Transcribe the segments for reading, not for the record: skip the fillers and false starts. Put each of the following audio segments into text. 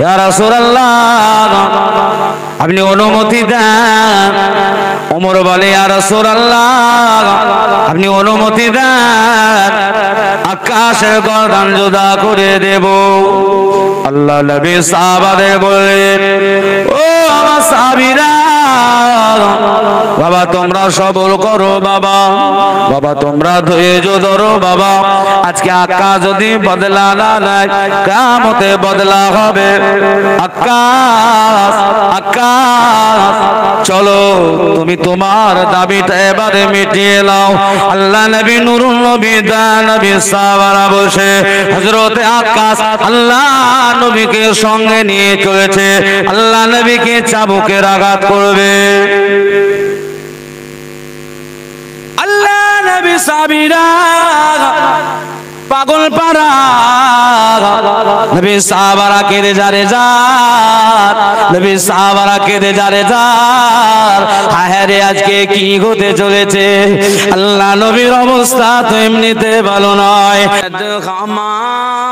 ইয়া রাসূলুল্লাহ আপনি অনুমতি দেন। ওমর বলে ইয়া রাসূলুল্লাহ আপনি অনুমতি দেন, আকাশের গর্দান জুদা করে দেব। আল্লাহ নবী সাহাবাদের বললেন, ও আমার সাহাবীরা, বাবা তোমরা সবর করো বাবা, বাবা তোমরা ধৈর্য ধরো বাবা। আজকে আকাশ যদি বদলা না নেয়, কিয়ামতে বদলা হবে। আকাশ আকাশ চলো তুমি তোমার দাবিটা এবারে মিটিয়ে নাও। আল্লাহ নবী নুরুল নবী দা নবী সাহাবারা বসে হযরতে আকাশ আল্লাহ নবীকে সঙ্গে নিয়ে চলেছে, আল্লাহ নবীকে চাবুকের আঘাত করবে। আল্লাহ নবী সাহাবীরা পাগল পারা, নবী সাহাবারা কেঁদে যারে যার, নবী সাহাবারা কেঁদে যারে যার। হায় রে আজকে কি হতে চলেছে। আল্লাহ নবীর অবস্থা তো এমনিতে ভালো নয়।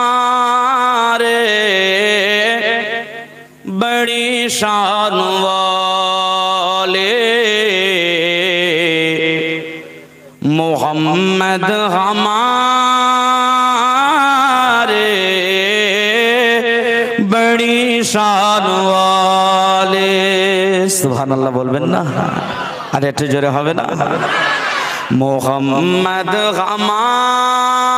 हमारे बड़ी शान वाले मोहम्मद हमारे बड़ी शान वाले। सुभानाल्लाह बोलবেন না? আর একটু জোরে হবে না? मोहम्मद हमारे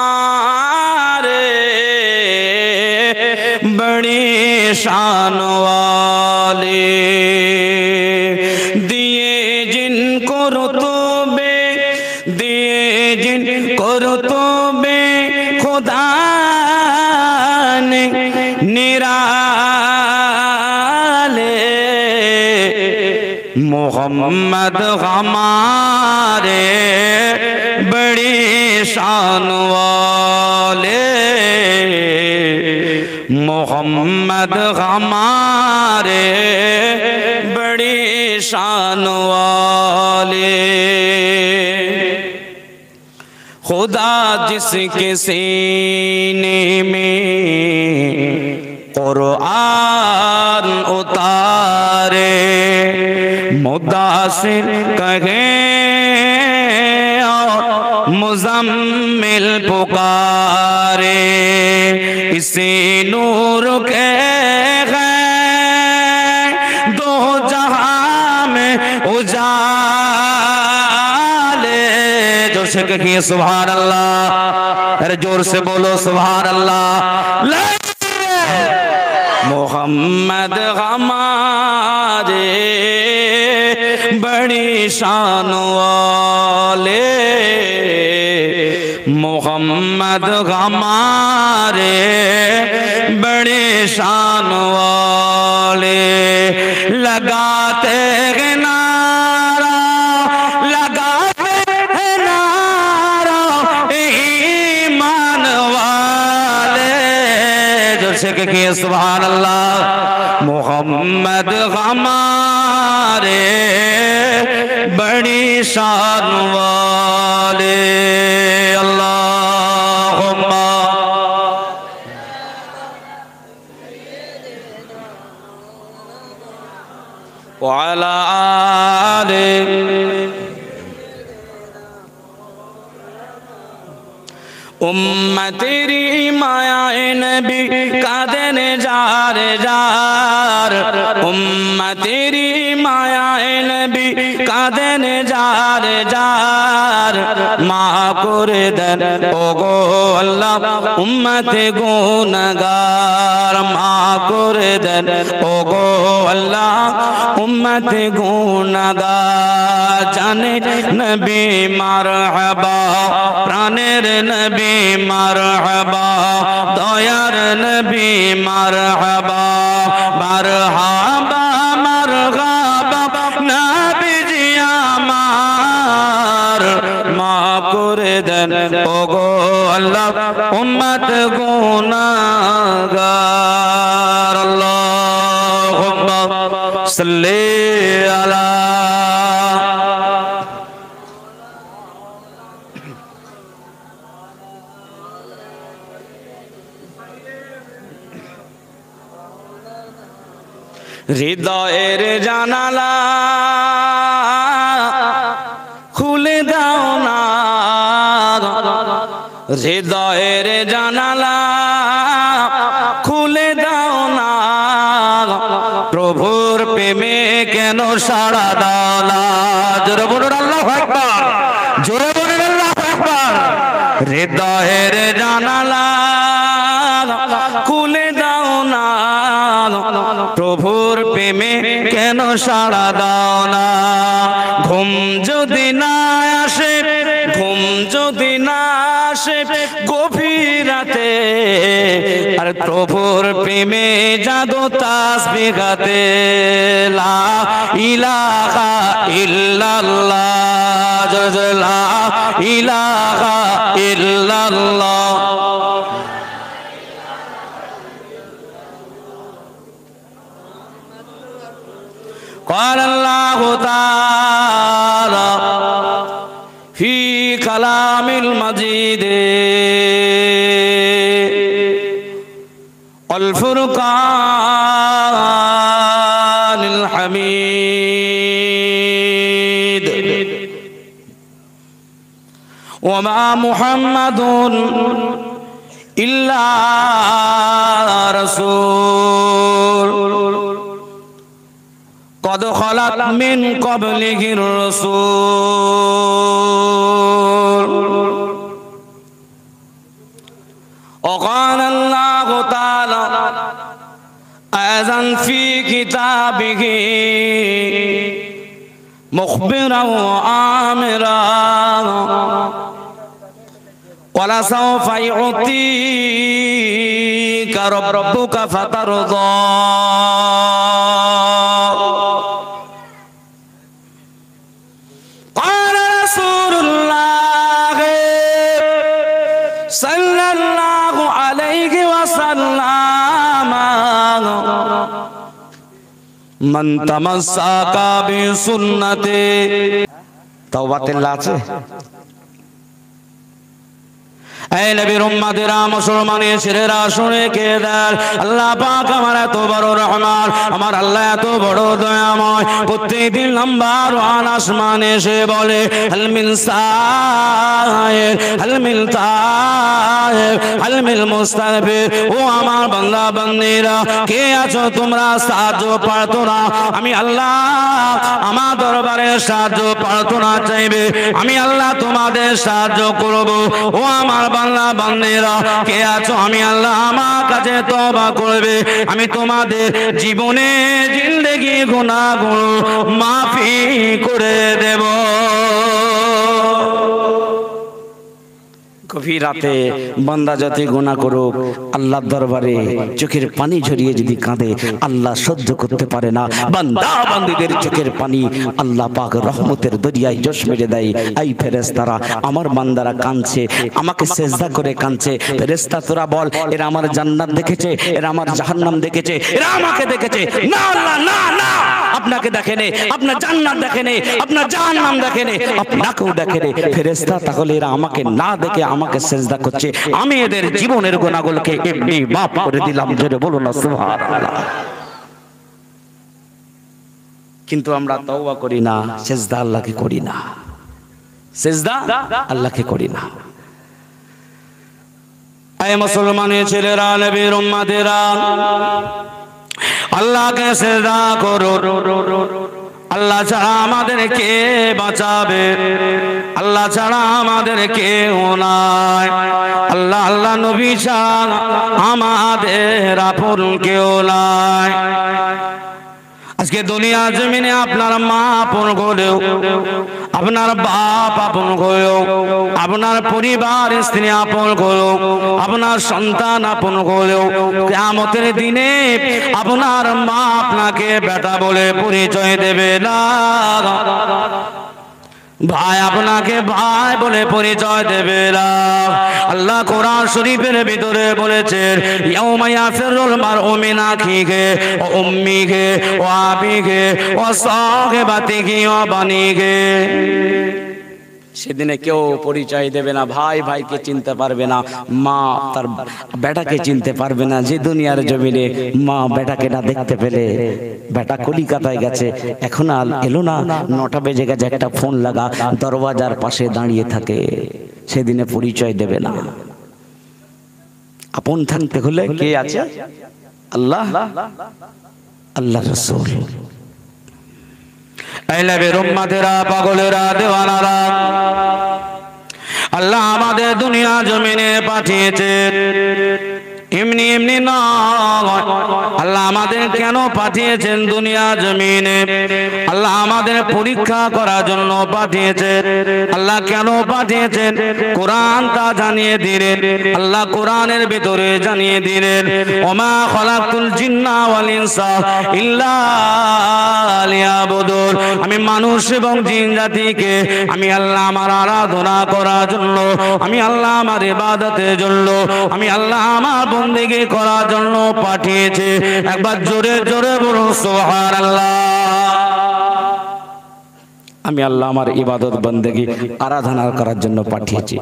बड़ी शान वाले, दिए जिनको रुतबे, दिए जिनको रुतबे खुदा ने निराले। मोहम्मद हमारे बड़ी शान वाले, मोहम्मद हमारे बड़ी शान वाले। खुदा जिसके सीने में कुरान उतारे, मुदासिर कहे और मुजम्मिल पुकारे, इसी नूर के हैं दो जहां में उजाले। जोर से कहिए सुभान अल्लाह, अरे जोर से बोलो सुभान अल्लाह। मोहम्मद हमारे बड़ी शान वाले, मोहम्मद हमारे बड़े शान वाले। लगाते हैं नारा, लगाते हैं नारा ईमान वाले। जोर से कहिए सुभान अल्लाह। मोहम्मद हमारे बड़ी शान वाले। अल्लाहुम्मा व अला आले उम्मत तेरी माया नबी कादन जार जार, उम्मत तेरी माया नबी कादन जार जार। माँ করে দেন ওগো আল্লাহ উম্মত গুনাহগার, মাঁ করে দেন ওগো আল্লাহ উম্মত গুনাহগার। জানে নবী মারহাবা, প্রাণের নবী মারহাবা, দয়ার নবী মারহাবা, মারহাবা মারহাবা নবীজি আমার। মাঁ করে দেন ওগো আল্লাহ উম্মত গুনাহগার। আল্লাহুম্মা সাল্লি আলা হৃদয়ের জানালা খুলে দাও না, হৃদয়ের জানালা খুলে দাও না, প্রভুর প্রেমে কেন সাড়া দাও না। জোরে বলুন আল্লাহু আকবার, জোরে বলুন আল্লাহু আকবার। হৃদয়ের জানালা খুলে দাও না, প্রভুর প্রেমে কেন সাড়া দাও না। ঘুম যদি না আসে, ঘুম যদি না আসে গভীর রাতে, আর প্রভুর প্রেমে জাগো তাসবিহ গাতে। লা ইলাহা ইল্লাল্লাহ, লা ইলাহা ইল্লাল্লাহ। قال الله تعالى في كلام المجيد والفرقان الحميد وما محمد إلا رسول قد خلت من قبله الرسول وقال الله تعالى أيضا في كتابه مخبرا وآمرا ولسوف يعطيك ربك فترضى قال رسول الله صلى الله عليه وسلم من تمسك بسنتي তওবাতুল্লাহ আছে। এই নবীর উম্মতেরা, মুসলমানের ছেলেরা শুনে কে দেন, আল্লাহ পাক আমার এত বড় রহমান, আমার আল্লাহ এত বড় দয়াময়। প্রত্যেকদিন নাম্বার ওয়ান আসমানে এসে বলে হাল মিন সাইর, হাল মিন তাইব, হাল মিন মুস্তাগফির। ও আমার বান্দা বান্দীরা, কে আছো তোমরা সাহায্য প্রার্থনা? আমি আল্লাহ আমার দরবারে সাহায্য প্রার্থনা চাইবে, আমি আল্লাহ তোমাদের সাহায্য করব। ও আমার বান্দা বান্দিরা, কে আছো? আমি আল্লাহ আমার কাছে তওবা করবে, আমি তোমাদের জীবনে জিন্দেগি গুনাহগুলো মাফি করে দেব। গভীর রাতে বান্দা যতই গুনাহ করুক, আল্লাহর দরবারে চোখের পানি ঝরিয়ে যদি কাঁদে, আল্লাহ সহ্য করতে পারে না। বান্দা বান্দীদের চোখের পানি আল্লাহ পাক রহমতের দরিয়ায় জোশ মেরে দেয়। এই ফেরেশতারা, আমার বান্দারা কাঁদছে, আমাকে সেজদা করে কাঁদছে। ফেরেশতা তোরা বল, এরা আমার জান্নাত দেখেছে, এরা আমার জাহান্নাম দেখেছে, এরা আমাকে দেখেছে? না আল্লাহ, না না, আপনাকে দেখেনি, আপনার জান্নাত দেখেনি, আপনার জাহান্নাম দেখেনি, আপনাকেও দেখেনি। ফেরেশতা, তাহলে এরা আমাকে না দেখে আমাকে সেজদা করছে, আমি এদের জীবনের গুনাহগুলোকে এমনি মাফ করে দিলাম। জোরে বলুন না সুবহানাল্লাহ। কিন্তু আমরা তওবা করি না, সেজদা আল্লাহকে করি না, সেজদা আল্লাহকে করি না। এই মুসলমানের ছেলেরা, নবীর উম্মতেরা, আল্লাহকে সেজদা করো। আল্লাহ ছাড়া আমাদের কে বাঁচাবে? আল্লাহ ছাড়া আমাদের কেউ নাই। আল্লাহ আল্লাহ নবী ছাড়া আমাদের আপন কেউ নাই। আজকে দুনিয়া জমিনে আপনার মা আপন হলেও, আপনার বাপ আপন হলেও, আপনার পরিবার স্ত্রী আপন হলেও, আপনার সন্তান আপন হলেও, কিয়ামতের দিনে আপনার মা আপনাকে বেটা বলে পরিচয় দেবে না, ভাই আপনাকে ভাই বলে পরিচয় দেবে না। আল্লাহ কোরআন শরীফের ভিতরে বলেছেন, ইয়াউমা ইয়াফিরুল মারউ মিন আখিহি ওয়া উম্মিহি ওয়া আবিহি ওয়া সাহিবাতিহি ওয়া বানিহি। সেদিনে কেউ পরিচয় দেবে না, ভাই ভাইকে চিনতে পারবে না, মা তার বেটাকে চিনতে পারবে না। যে দুনিয়ার জমিনে মা বেটাকে না দেখতে পেলে, বেটা কলিকাতায় গেছে এখন আর এলো না, 9টা বেজে গেছে, একটা ফোন লাগা, দরওয়াজার পাশে দাঁড়িয়ে থাকে, সেদিনে পরিচয় দেবে না। আপন থাকতে হলে কে আছে? আল্লাহ, আল্লাহ রাসূল। আইলাবের উম্মতেরা, পাগলেরা, দেওয়ানারা, আল্লাহ আমাদের দুনিয়া জমিনে পাঠিয়েছেন এমনি এমনি নয়। আল্লাহ আমাদের কেন পাঠিয়েছেন দুনিয়া জমিনে? আল্লাহ আমাদের পরীক্ষা করার জন্য পাঠিয়েছেন। আল্লাহ কেন পাঠিয়েছেন? কোরআন তা জানিয়ে দিলেন। আল্লাহ কোরআনের ভিতরে জানিয়ে দিলেন, ওমা খালাকুল জিন্না ওয়াল ইনসা ইল্লা লিয়াবুদুন। আমি মানুষ এবং জিন জাতিকে আমি আল্লাহ আমার আরাধনা করার জন্য, আমি আল্লাহ আমার ইবাদতের জন্য, আমি আল্লাহ আমার বন্দেগী করার জন্য পাঠিয়েছে। একবার জোরে জোরে বলুন সুবহানাল্লাহ। আমি আল্লাহ আমার ইবাদত বন্দেগী আরাধনা করার জন্য পাঠিয়েছি।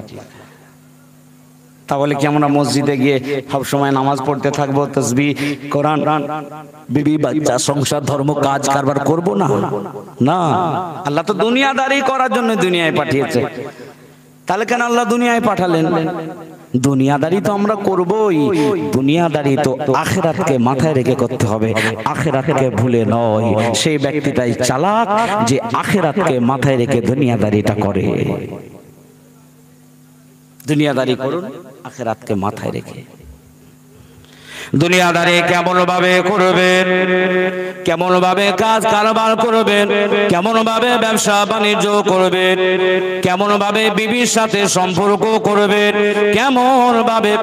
তাহলে কি আমরা মসজিদে গিয়ে সব সময় নামাজ পড়তে থাকবো, তাসবিহ, কোরআন, বিবি বাচ্চা, সংসার, ধর্ম, কাজ কারবার করব না? না, আল্লাহ তো দুনিয়াদারি করার জন্য দুনিয়ায় পাঠিয়েছে। তাহলে কেন আল্লাহ দুনিয়ায় পাঠালেন? দুনিয়াদারি তো আমরা করবই, দুনিয়াদারি তো আখিরাতকে মাথায় রেখে করতে হবে, আখিরাতকে ভুলে নয়। সেই ব্যক্তিটাই চালাক যে আখিরাতকে মাথায় রেখে দুনিয়াদারিটা করে। দুনিয়াদারি করুন আখিরাতকে মাথায় রেখে। দুনিয়াদারি কেমন ভাবে করবেন, কেমন ভাবে কাজ কারবার করবেন, কেমন ভাবে ব্যবসা বাণিজ্য করবেন, কেমন ভাবে বিবির সাথে সম্পর্ক করবেন, কেমন ভাবে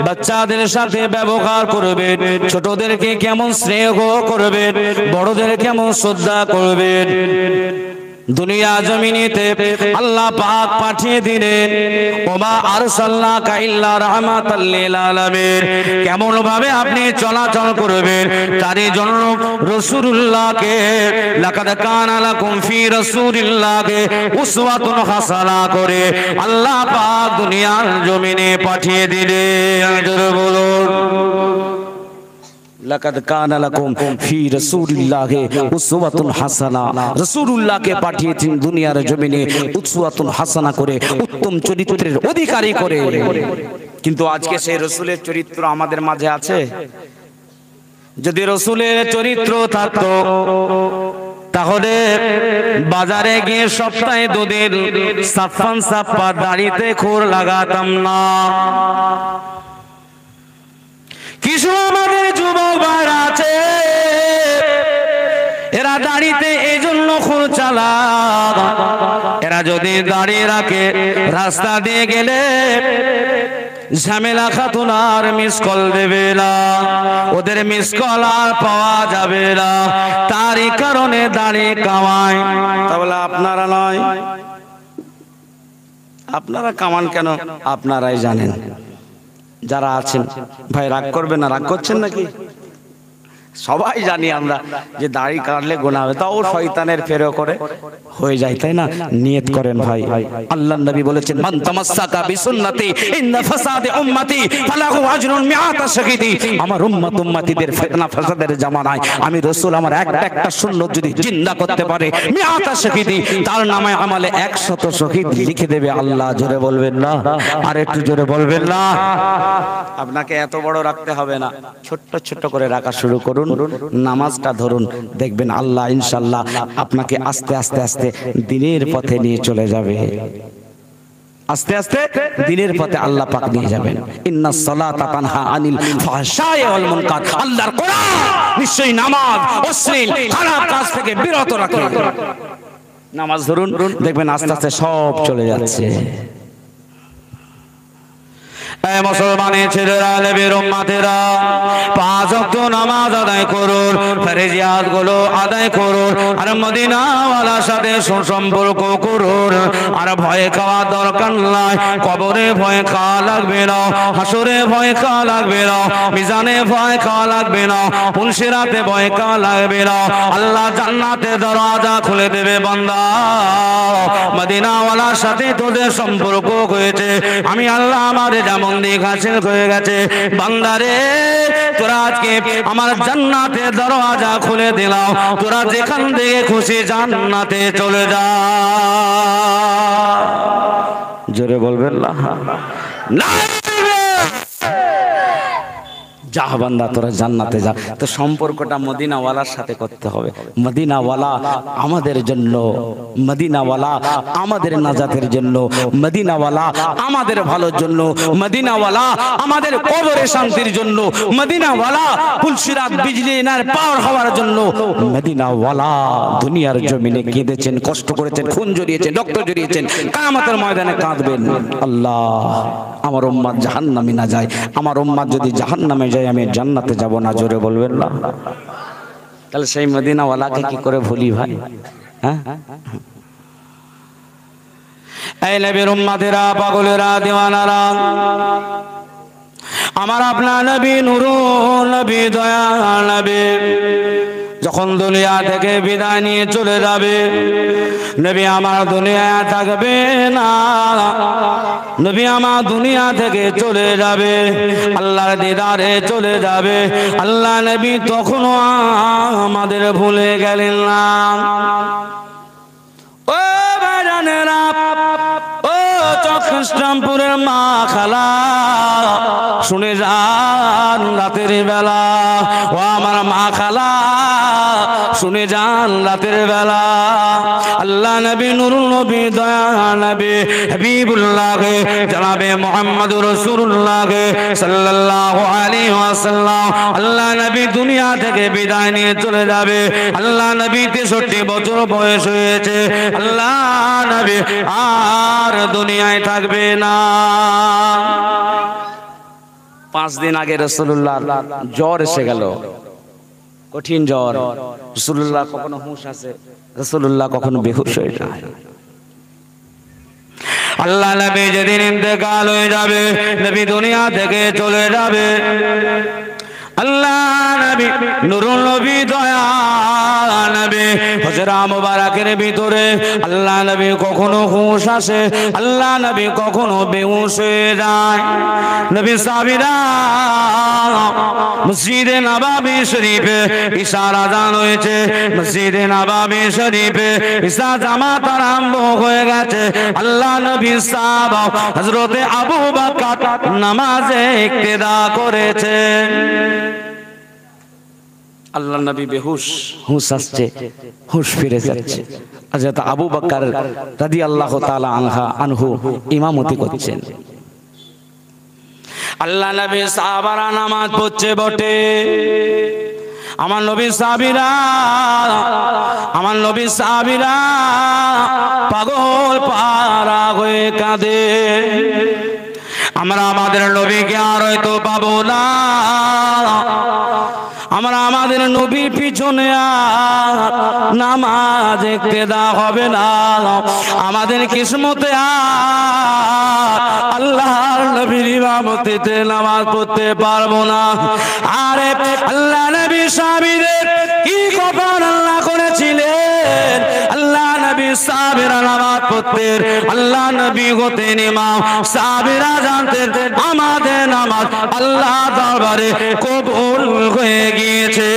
বাচ্চাদের সাথে ব্যবহার করবেন, ছোটদেরকে কেমন স্নেহ করবেন, বড়দের কেমন শ্রদ্ধা করবেন। দুনিয়া জমিনেতে আল্লাহ পাক পাঠিয়ে দিলেন, ওমা আরসালনাকা ইল্লা রাহমাতাল লিল আলামিন। কেমন ভাবে আপনি চলাচল করবেন তার জন্য রাসূলুল্লাহকে লাকাদ কানা লাকুম ফি রাসূলিল্লাহি উসওয়াতুন হাসানা করে আল্লাহ পাক দুনিয়ার জমিনে পাঠিয়ে দিলেন। জোরে বলুন, লাকাদ কানা লাকুম ফি রাসূলিল্লাহি উসওয়াতুন হাসানা। রাসূলুল্লাহকে পাঠিয়েছেন দুনিয়ার জমিনে উসওয়াতুন হাসানা করে, উত্তম চরিত্রের অধিকারী করে। কিন্তু আজকে সেই রাসূলের চরিত্র আমাদের মাঝে আছে? যদি রাসূলের চরিত্র থাকতো তাহলে বাজারে গিয়ে সপ্তাহে 2 দিন সাফান সাফা দাড়িতে খোর লাগাতাম না। কিছু আমাদের যুবক ভাইরা আছে, এরা দাড়িতে এই জন্য খুর চালাক, এরা যদি দাড়ি রাখে রাস্তা দিয়ে গেলে ঝামেলা খাতুন আর মিস কল দেবে না, ওদের মিস কল আর পাওয়া যাবে না, তারই কারণে দাড়ি কামায়। তাহলে আপনারা নয়, আপনারা কামান কেন আপনারাই জানেন। যারা আছেন ভাই রাগ করবেন না, রাগ করছেন নাকি? সবাই জানি আমরা যে দাড়ি কাটলে গুনাহ হবে, তাও শয়তানের ফেরো করে হয়ে যায়, তাই না? নিয়ত করেন ভাই। আল্লাহর নবী বলেছেন, মান তামাসসাকা বিসুন্নতি ইন্না ফাসাদে উম্মতি ফালাহু আজরুন মিআতা শাহীদি। আমার উম্মতিদের ফিতনা ফাসাদের জামানায় আমি রাসূল আমার একটা সুন্নাত যদি জিন্দা করতে পারে মিআতা শাহীদি, তার নামে আমলে 100 শহীদ লিখে দেবে আল্লাহ। জোরে বলবেন না? আর একটু জোরে বলবেন না? আপনাকে এত বড় রাখতে হবে না, ছোট্ট ছোট্ট করে রাখা শুরু করুন। নামাজটা ধরুন, দেখবেন আল্লাহ ইনশাআল্লাহ আপনাকে আস্তে আস্তে আস্তে দিনের পথে নিয়ে চলে যাবে। আস্তে আস্তে দিনের পথে আল্লাহ পাক নিয়ে যাবেন। ইন্নাস সালাতা তানহা আনিল ফাহশাই ওয়াল মুনকার। আল্লাহর কোরআন নিশ্চয়ই নামাজ অশ্লীল খারাপ কাজ থেকে বিরত রাখে। নামাজ ধরুন, দেখবেন আস্তে আস্তে সব চলে যাচ্ছে। এ মুসলমানের ছেলেরা নবীর উম্মতেরা পাঁচ ওয়াক্ত নামাজ আদায় করুন, ফরজিয়াত গুলো আদায় করুন, আর মদিনাওয়ালার সাথে সুসম্পর্ক করুন। আর ভয় খাওয়া দরকার নাই, কবরে ভয় খাওয়া লাগবে না, হাসরে ভয় খাওয়া লাগবে না, মিজানে ভয় খাওয়া লাগবে না, পুলসিরাতে ভয় খাওয়া লাগবে না। আল্লাহ জান্নাতের দরজা খুলে দেবে। বান্দা মদিনাওয়ালার সাথে তোদের সম্পর্ক হয়েছে, আমি আল্লাহ আমাদের যেমন দিক হাসিল হয়ে গেছে। বান্দারে তোরা আজকে আমার জান্নাতের দরজা খুলে দিলাম, তোরা যেখান থেকে খুশি জান্নাতে চলে যা। জোরে বলবেন না? যা বান্দা তোরা জান্নাতে যা। তো সম্পর্কটা মদিনাওয়ালার সাথে করতে হবে। মদিনাওয়ালা আমাদের জন্য, মদিনাওয়ালা আমাদের নাজাতের জন্য, মদিনাওয়ালা আমাদের ভালোর জন্য, মদিনাওয়ালা আমাদের কবরে শান্তির জন্য, মদিনাওয়ালা পুলসিরাত বিজলি এনার পাওয়ার হওয়ার জন্য। মদিনাওয়ালা দুনিয়ার জমিনে কেঁদেছেন, কষ্ট করেছেন, খুন জড়িয়েছেন, রক্ত জড়িয়েছেন, কিয়ামতের ময়দানে কাঁদবেন। আল্লাহ আমার উম্মত জাহান্নামে না যায়, আমার উম্মত যদি জাহান্নামে যায় আমি জান্নাতে যাব না। জোরে বলবেন না? তাহলে সেই মদিনাওয়ালাকে কি করে ভুলি ভাই? হ্যাঁ, এই নবীর উম্মতেরা, পাগলেরা, দিওয়ানারা, আমার আপনার নবী নূরুল নবী, দয়াল নবী যখন দুনিয়া থেকে বিদায় নিয়ে চলে যাবে, নবী আমার দুনিয়ায় থাকবে না, নবী আমার দুনিয়া থেকে চলে যাবে, আল্লাহর দিদারে চলে যাবে। আল্লাহ নবী তখনও আমাদের ভুলে গেলেন না। ও ভাইজানেরা, ও চট্টগ্রামপুরের মা খালা, শুনে যান রাতের বেলা, ও আমার মা খালা শুনে যান রাতের বেলা। আল্লাহ নবী নূরুল নবী, দয়াল নবী, হাবিবুল্লাহ জনাবে মুহাম্মদুর রাসূলুল্লাহ সাল্লাল্লাহু আলাইহি ওয়াসাল্লাম, আল্লাহ নবী দুনিয়া থেকে বিদায় নিয়ে চলে যাবে। আল্লাহ নবী 63 বছর বয়স হয়েছে। আল্লাহ নবী আর দুনিয়ায় থাকবে না। 5 দিন আগে রাসূলুল্লাহ জ্বর এসে গেল, কঠিন জ্বর। রাসূলুল্লাহ কখনো হুঁশ আছে, রাসূলুল্লাহ কখনো বেহুশ হয়ে যায়। আল্লাহ নবী যেদিন ইন্তেকাল হয়ে যাবে, নবী দুনিয়া থেকে চলে যাবে, আল্লাহ নবী নূরুল নবী, দয়াল নবী হুজরা মুবারকের ভিতরে আল্লাহ নবী কখনো হুঁশ আসে, আল্লাহ নবী কখনো বেহুশ হয়ে যায়। নবী সাহাবীরা মসজিদে নববী শরীফে ইশার আযান হয়েছে, মসজিদে নববী শরীফে ইশার জামাত আরম্ভ হয়ে গেছে। আল্লাহ নবী সাহাবা হযরতে আবু বকর নামাজে ইক্তেদা করেছে। আল্লাহ নবী বেহুশ, হুঁশ আসছে, হুঁশ ফিরে যাচ্ছে। হযরত আবু বকর রাদিয়াল্লাহু তাআলা আনহু ইমামতি করছেন। আল্লাহ নবী সাহাবারা নামাজ পড়ছে বটে, আমার নবী সাহাবীরা, আমার নবী সাহাবীরা পাগল পারা হয়ে কাঁদে। আমরা আমাদের নবীকে আর হয়তো পাবো না, আমরা আমাদের নবীর পিছনে আর নামাজ ইক্তেদা হবে না, আমাদের কিসমতে আর আল্লাহর নবীর ইমামতিতে নামাজ পড়তে পারবো না। আরে আল্লাহ নবী সাহাবীদের কি কপাল আল্লাহ করেছিলেন, আল্লাহ নবী সাহাবীরা নামাজ পড়তেন, আল্লাহ নবী হতেন ইমাম, সাহাবীরা জানতেন আমাদের নামাজ আল্লাহ দরবারে কবুল হয়ে গিয়েছে।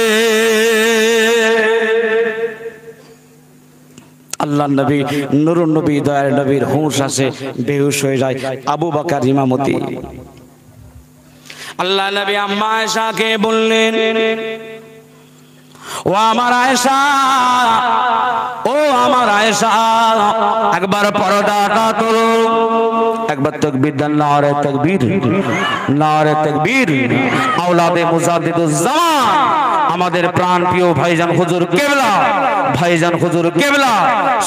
আল্লাহ নবী নূরুন নবী, দয়ার নবীর হুঁশ আসে, বেহুশ হয়ে যায়। আবু বকর ইমামতি। আল্লাহ নবী আম্মা আয়েশাকে বললেন, ও আমার আয়েশা, ও আমার আয়েশা, একবার পর্দাটা তোলো, একবার তাকবীর দেন, নারে তাকবীর, নারে তাকবীর। আওলাদে মুজাদ্দিদুজ জামান, আমাদের প্রাণ প্রিয় ভাইজান হুজুর কেবলা, ভাইজান হুজুর কেবলা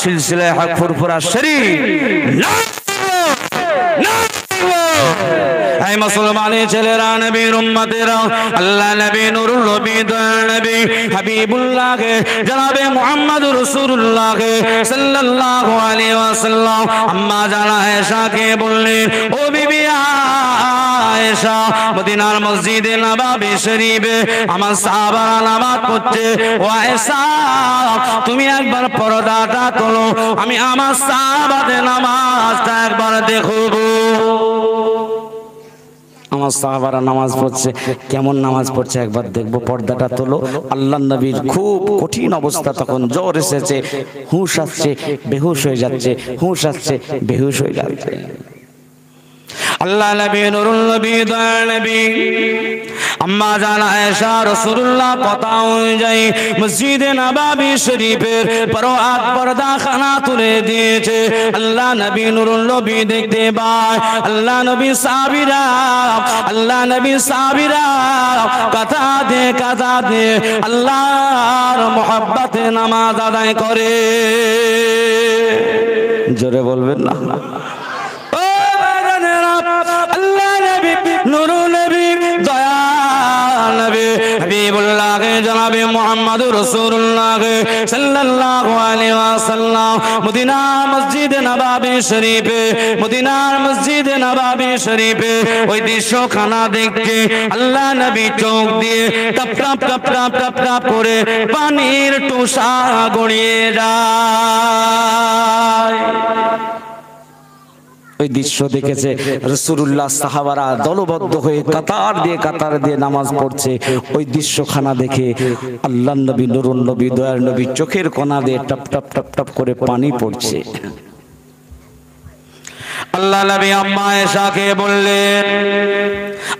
সিলসিলায়ে হক ফুরফুরা শরীফ তাই মুসলমানের ছেলেরা, নবীর উম্মতেরা, আল্লাহ নবী নুরুল নবী দয়াল নবী হাবিবুল্লাহ জনাবে মুহাম্মদুর রাসূলুল্লাহ সাল্লাল্লাহু আলাইহি ওয়াসাল্লাম আম্মা জান আয়েশাকে বললেন, ও বিবি আয়েশা, মদিনার মসজিদে নববী শরীফে আমার সাহাবারা নামাজ পড়ছে, ও আয়েশা তুমি একবার পর্দাটা তোলো, আমি আমার সাহাবাদের নামাজটা একবার দেখব। আমার সাহাবারা নামাজ পড়ছে, কেমন নামাজ পড়ছে একবার দেখবো, পর্দাটা তোলো। আল্লাহর নবীর খুব কঠিন অবস্থা, তখন জ্বর এসেছে, হুঁশ আসছে, বেহুশ হয়ে যাচ্ছে, হুঁশ আসছে, বেহুশ হয়ে যাচ্ছে। আল্লাহ নবী নুরুল নবী দয়াল নবী আম্মা জান আয়েশা রাসূলুল্লাহ কথা অনুযায়ী মসজিদে নববী শরীফের পরোয়াত পর্দা খানা তুলে দিয়েছে। আল্লাহ নবী নুরুল নবী দেখতে পায় আল্লাহ নবী সাহাবীরা কথা দিয়ে আল্লাহর মোহাব্বতে নামাজ আদায় করে। জোরে বলবেন না? আল্লাহ নবী নুরুল নবী দয়াল নবী হাবিবুল্লাহ জনাবে মুহাম্মদুর রাসূলুল্লাহ সাল্লাল্লাহু আলাইহি ওয়াসাল্লাম মদিনার মসজিদে নববী শরীফে ওই দৃশ্যখানা দেখতে আল্লাহ নবী চোখ দিয়ে top top top top top top করে পানির টুসা গড়িয়ে যায়। ওই দৃশ্য দেখেছে রাসূলুল্লাহ, সাহাবারা দলবদ্ধ হয়ে কাতার দিয়ে নামাজ পড়ছে। ওই দৃশ্যখানা দেখে আল্লাহর নবী নুরুল নবী দয়ার নবী চোখের কোনা দিয়ে টপ টপ টপ টপ করে পানি পড়ছে। আল্লাহ নবী আম্মা আয়েশাকে বললেন,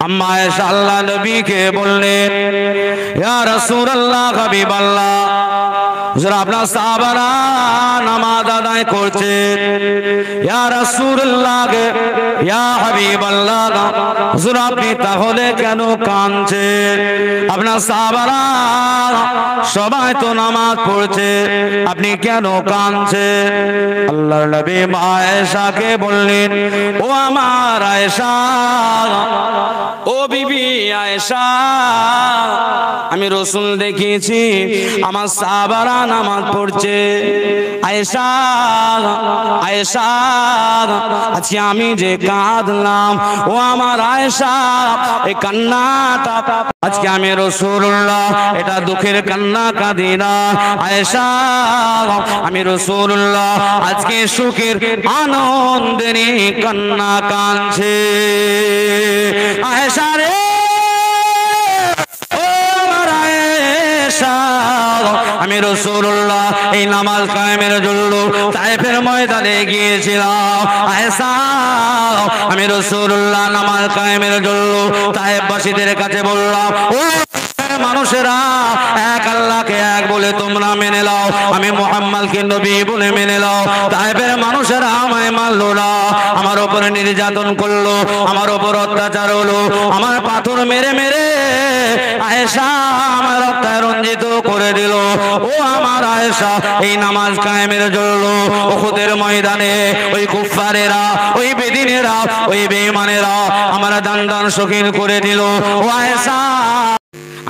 আম্মা আয়েশা আল্লাহ নবীকে বললেন, ইয়া রাসূলুল্লাহ হাবিবাল্লাহ, হুজুর আপনার সাহাবারা নামাজ আদায় করছেন, ইয়া রাসূলুল্লাহ ইয়া হাবিবাল্লাহ, হুজুর আপনি তাহলে কেন কাঁদছেন? আপনার সাহাবারা সবাই তো নামাজ পড়ছে, আপনি কেন কাঁদছেন? আল্লাহর নবী আয়েশাকে বললেন, ও আমার আয়েশা, ও বিবি আয়েশা, আমি রাসূল দেখেছি আমার সাহাবারা নামাজ পড়ছে। আয়েশা আয়েশা, আজকে আমি যে কাঁদলাম, ও আমার আয়েশা, এই কান্নাটা আজকে আমি রাসূলুল্লাহ এটা দুঃখের কান্না কাঁদি না। আয়েশা, আমি রাসূলুল্লাহ আজকে সুখের আনন্দের কান্না কাঁদছে। আয়েশা রে, আমি রাসূলুল্লাহ এই নামাজ কায়েমের জন্য তায়েফের ময়দানে গিয়েছিলাম। আয়েশা, আমি রাসূলুল্লাহ নামাজ কায়েমের জন্য তায়েফবাসীদের কাছে বললাম, ও মানুষেরা, এক আল্লাহকে এক বলে তোমরা মেনে নাও, আমি মুহাম্মদকে নবী বলে মেনে নাও। তায়েফের মানুষেরা আমায় মানলো না, আমার উপরে নির্যাতন করলো, আমার উপর অত্যাচার হলো, আমার পাথর মেরে মেরে আয়েশা আমার রক্তায় রঞ্জিত করে দিল। ও আমার আয়েশা, এই নামাজ কায়েমের জন্য উহুদের ময়দানে ওই কুফারেরা, ওই বেদিনেরা, ওই বেঈমানেরা আমার দান দান শৌখিন করে দিল। ও আয়েশা,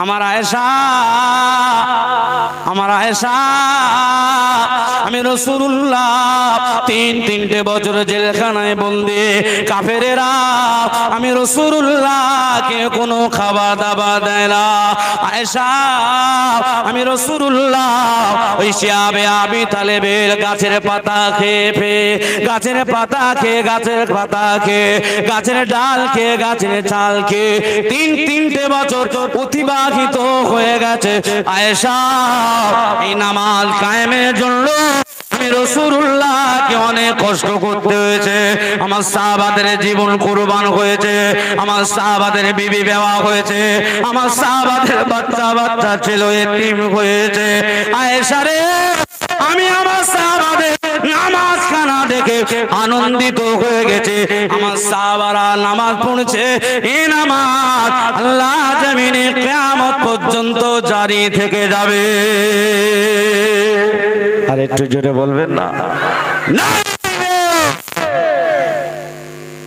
আমার আয়েশা, আমার আয়েশা, আমি রাসূলুল্লাহ তিনটে বছর জেলখানায় বন্দী, কাফেরেরা আমি রাসূলুল্লাহকে কোনো খাবার দাবার দেয় না। আয়েশা, আমি রাসূলুল্লাহ ওই শিয়াবে আবি তালেবের গাছের পাতা খেয়ে গাছের পাতা খেয়ে গাছের ডাল খেয়ে গাছের ছাল খেয়ে তিনটে বছর অতিবাহিত হয়ে গেছে। আয়েশা, এই নামাজ কায়েমের জন্য আমি রাসূলুল্লাহকে অনেক কষ্ট করতে হয়েছে, আমার সাহাবাদের জীবন কুরবান হয়েছে, আমার সাহাবাদের বিবি বিবাহ হয়েছে, আমার সাহাবাদের বাচ্চা ছিল এতিম হয়েছে। আয়েশা রে, আমি আমার সাহাবাদের নামাজ খানা দেখে আনন্দিত হয়ে গেছে। আমার সাহাবারা নামাজ পড়ছে, এই নামাজ আল্লাহ জমিনে কিয়ামত পর্যন্ত জারি থেকে যাবে। আর একটু জোরে বলবেন না?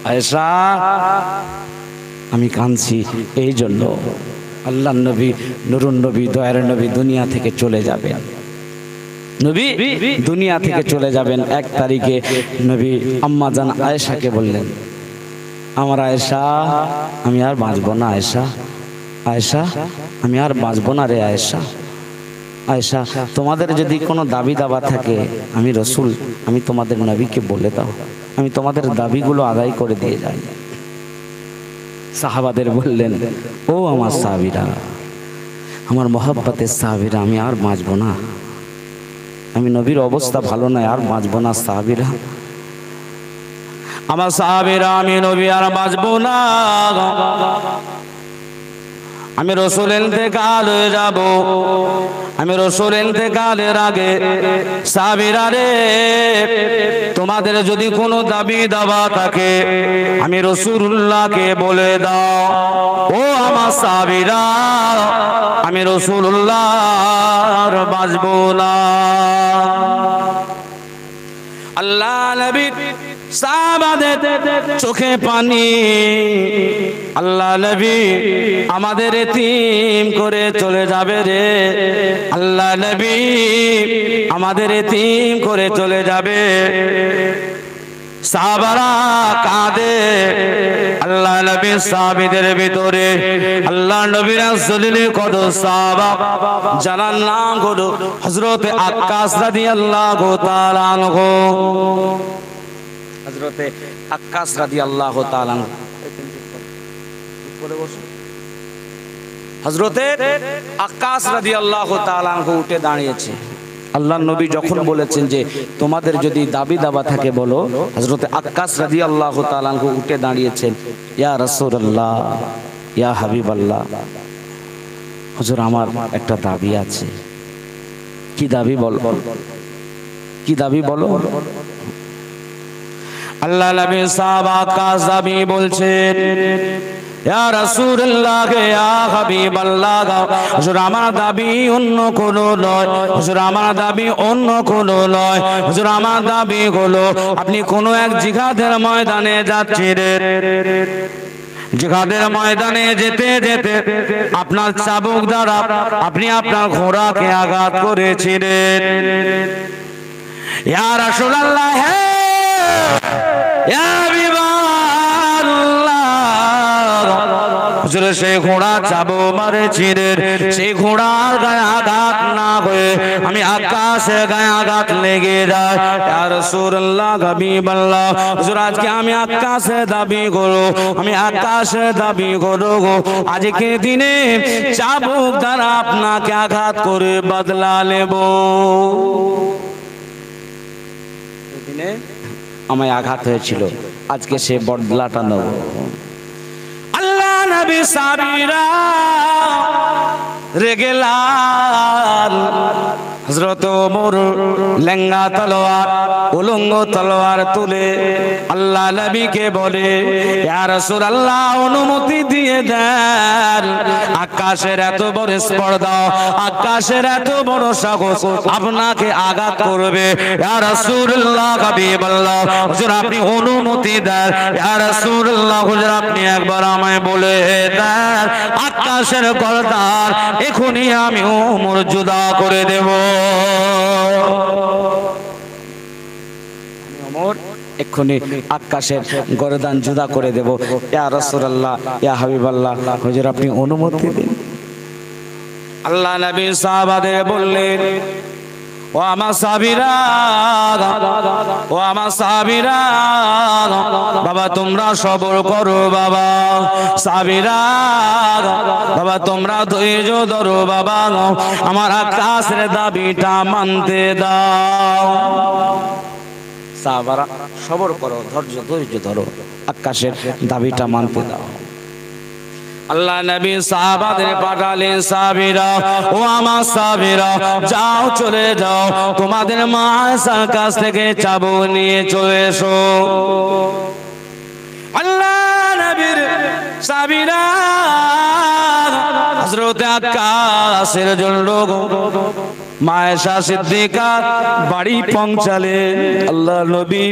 আয়েশা, আমি কাঁদছি এই জন্য আল্লাহর নবী নুরুন নবী দয়ার নবী দুনিয়া থেকে চলে যাবেন। নবী দুনিয়া থেকে চলে যাবেন 1 তারিখে। নবী আম্মা জান আয়েশাকে বললেন, আমার আয়েশা আমি আর বাঁচবো না, আয়েশা আয়েশা আমি আর বাঁচবো না রে আয়েশা। আয়েশা তোমাদের যদি কোনো দাবি দাবা থাকে আমি রসুল আমি তোমাদের নবীকে বলে দাও, আমি তোমাদের দাবিগুলো আদায় করে দিয়ে যাই। সাহাবাদের বললেন, ও আমার সাহাবীরা, আমার মহব্বতের সাহাবীরা, আমি আর বাঁচবো না, আমি নবীর অবস্থা ভালো নয়, আর বাঁচবো না সাহাবীরা, আমার সাহাবীরা, আমি নবী আর বাঁচবো না, আমি রসুল ইন্তেকাল হয়ে যাব। আমি রসুল ইন্তেকালের আগে সাহাবীরা রে, তোমাদের যদি কোনো দাবি দাবা থাকে আমি রাসূলুল্লাহকে বলে দাও। ও আমার সাহাবীরা, আমি রাসূলুল্লাহ আর বাঁচবো না। আল্লাহ নবী সাহাবাদের চোখে পানি, আল্লাহ নবী আমাদের এতিম করে চলে যাবে রে, আল্লাহ নবী আমাদের এতিম করে চলে যাবে। সাহাবারা কাঁদে, আল্লাহ নবী সাহাবীদের ভিতরে আল্লাহ নবীর রাসূলের কত সাহাবা যারা নাম হলো হযরত আক্কাস রাদিয়াল্লাহু তাআলা আনহু, হযরত আক্কাস রাদিয়াল্লাহু তাআলা আনহু, হযরত আক্কাস রাদিয়াল্লাহু তাআলা আনহু উঠে দাঁড়িয়েছে। আল্লাহ নবী যখন বলেছেন যে তোমাদের যদি দাবি দাবা থাকে বলো, হযরত আক্কাস রাদিয়াল্লাহু তাআলা আনহু উঠে দাঁড়িয়েছেন, ইয়া রাসূলুল্লাহ, ইয়া হাবিবাল্লাহ, হুজুর আমার একটা দাবি আছে। কি দাবি বলো, কি দাবি বলো। আল্লাহ নবী সাহাবা আক্কাস দাবি বলছেন, ইয়া রাসূলুল্লাহ, ইয়া হাবিবাল্লাহ, হুজুর আমার দাবি অন্য কোনো নয়, হুজুর আমার দাবি অন্য কোনো নয়, হুজুর আমার দাবি হলো আপনি কোনো এক জিহাদের ময়দানে যাচ্ছিলেন, জিহাদের ময়দানে যেতে যেতে আপনার চাবুক দ্বারা আপনি আপনার ঘোড়াকে আঘাত করেছিলেন। ইয়া রাসূলুল্লাহ, ইয়া হুজুর সেই ঘোড়া চাবো মারেছিলেন, সেই ঘোড়ার গায়ে আঘাত না হয়ে আমি আকাশে গায়ে আঘাত লেগে যায়। ইয়া রাসূলুল্লাহ, হাবিবাল্লাহ, হুজুর আজকে আমি আকাশে দাবি করো, আমি আকাশে দাবি করো, আজকে দিনে চাবুক দ্বারা আপনাকে আঘাত করে বদলা নেব। দিনে আমায় আঘাত হয়েছিল, আজকে সে বদলাটা নেব। আল্লাহ নবী সাহাবীরা রেগে লাল, হযরত ওমর লেঙ্গা তলোয়ার উলঙ্গ তলোয়ার তুলে আল্লাহ নবীকে বলে, ইয়া রাসূলুল্লাহ অনুমতি দিয়ে দেন, আকাশের এত বড় স্পর্ধা, আকাশের এত বড় সাহস আপনাকে আঘাত করবে। ইয়া রাসূলুল্লাহ, হাবিবাল্লাহ, হুজুর আপনি অনুমতি দেন। ইয়া রাসূলুল্লাহ, হুজুর আপনি একবার আমায় বলে দেন, আকাশের গর্দান এখনই আমি ওমর জুদা করে দেব। ওমর এক্ষুনি আকাশের গর্দান জুদা করে দেব। ইয়া রাসূলুল্লাহ, ইয়া হাবিবাল্লাহ, হুজুর আপনি অনুমতি দিন। আল্লাহ নবী সাহাবাদের বললেন, ও আমার সাহাবীরা, ও আমার সাহাবীরা, বাবা তোমরা সবর করো, বাবা সাহাবীরা, বাবা তোমরা ধৈর্য ধরো, বাবা আমার আকাশের দাবিটা মানতে দাও। সাহাবারা সবর করো, ধৈর্য ধরো, আকাশের দাবিটা মানতে দাও। আল্লাহ নবী সাহাবাদের পাঠালেন, সাহাবীরা, ও আমার সাহাবীরা, যাও চলে যাও, তোমাদের মা আয়েশার কাছ থেকে চাবুক নিয়ে চলে এসো। আল্লাহ নবীর সাহাবীরা হযরত আক্কাসের জন্য মা আয়েশা সিদ্দিকা বাড়ি পৌঁছালেন, আল্লাহ নবী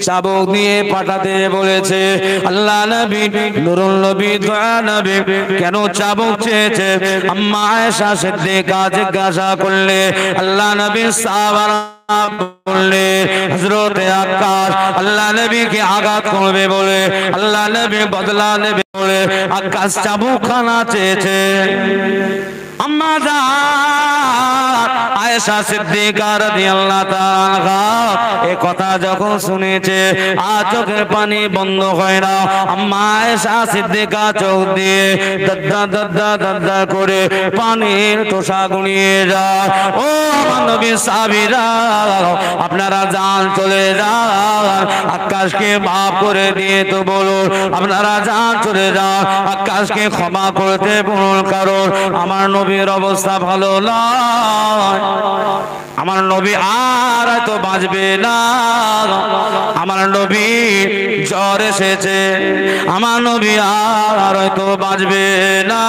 চাবুক দিয়ে পাঠাতে বলেছে। আল্লাহ নবী নুরুল নবী দয়া নবী কেন চাবুক চেয়েছে আম্মা আয়েশা সিদ্দিকা জিজ্ঞাসা করলে। আল্লাহ নবী সাহাবারা বললে হযরতে আক্কাস আল্লাহ নবীকে আঘাত করবে বলে, আল্লাহ নবী বদলা নেবে বলে আক্কাস চাবুকখানা চেয়েছে। আম্মা জান আয়েশা সিদ্দিকা রাদিয়াল্লাহু তাআলা এই কথা যখন শুনেছে আর চোখের পানি বন্ধ হয় না। আম্মা আয়েশা সিদ্দিকা চোখ দিয়ে দাদা দাদা দাদা করে পানির তোষা গুনিয়ে যায়। ও আমার নবী সাহাবীরা আপনারা যান চলে যান, আকাশকে মাফ করে দিয়ে তো বলুন আপনারা যান চলে যান, আকাশকে ক্ষমা করতে বলুন, কারণ আমার নবীর অবস্থা ভালো নয়। আমার নবী আর তো বাঁচবে না, আমার নবী জ্বর এসেছে, আমার নবী আর তো বাঁচবে না।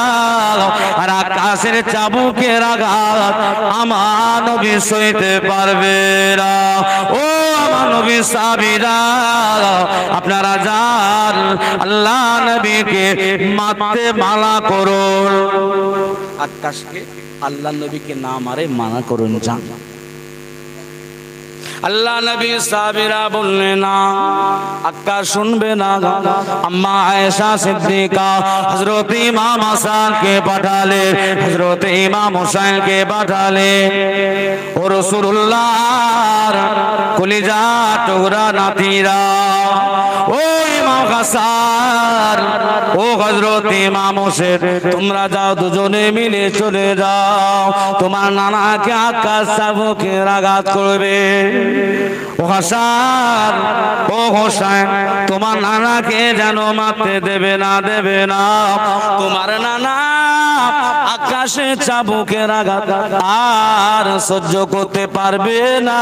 আর আকাশের চাবুকের আঘাত আমার নবী সইতে পারবে না। ও আমার নবী সাহাবীরা আপনারা যান আল্লাহ নবীকে মারতে মানা করুন, আকাশকে আল্লাহ নবীকে না মারে মানা করুন যান। আল্লাহ নবী সাহাবীরা বললেন না, আক্কাস শুনবে না। আম্মা আয়েশা সিদ্দিকা হযরত ইমাম হাসানকে পাঠালে, হযরত ইমাম হুসাইনকে পাঠালে। ও রাসূলুল্লাহর কলিজা টুকরা নাতিরা, ও ইমাম হাসান ও হযরত ইমাম হোসেন তোমরা যাও, দুজনে মিলে চলে যাও, তোমার নানাকে আক্কাস চাবুকের আঘাত করবে। ও হাসান ও হোসেন তোমার নানাকে যেন মারতে দেবে না, দেবে না। তোমার নানা আকাশে চাবুকের আঘাত আর সহ্য করতে পারবে না,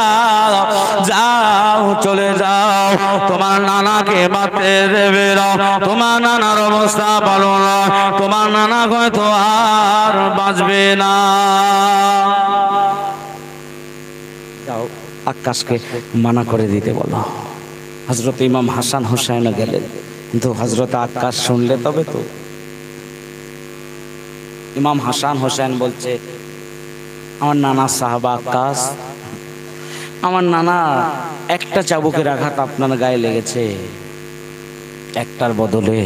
যাও চলে যাও, তোমার নানাকে মারতে দেবে না। তোমার নানার অবস্থা ভালো না, তোমার নানা হয়তো আর বাঁচবে না। যাও আকাশকে মানা করে দিতে বলো। হযরত ইমাম হাসান হুসাইন গেলেন, কিন্তু হযরত আকাশ শুনলে তবে তো। ইমাম হাসান হোসেন বলছে আমার নানা সাহাবা আকাশ, আমার নানা একটা চাবুকের আঘাত আপনার গায়ে লেগেছে, একটার বদলে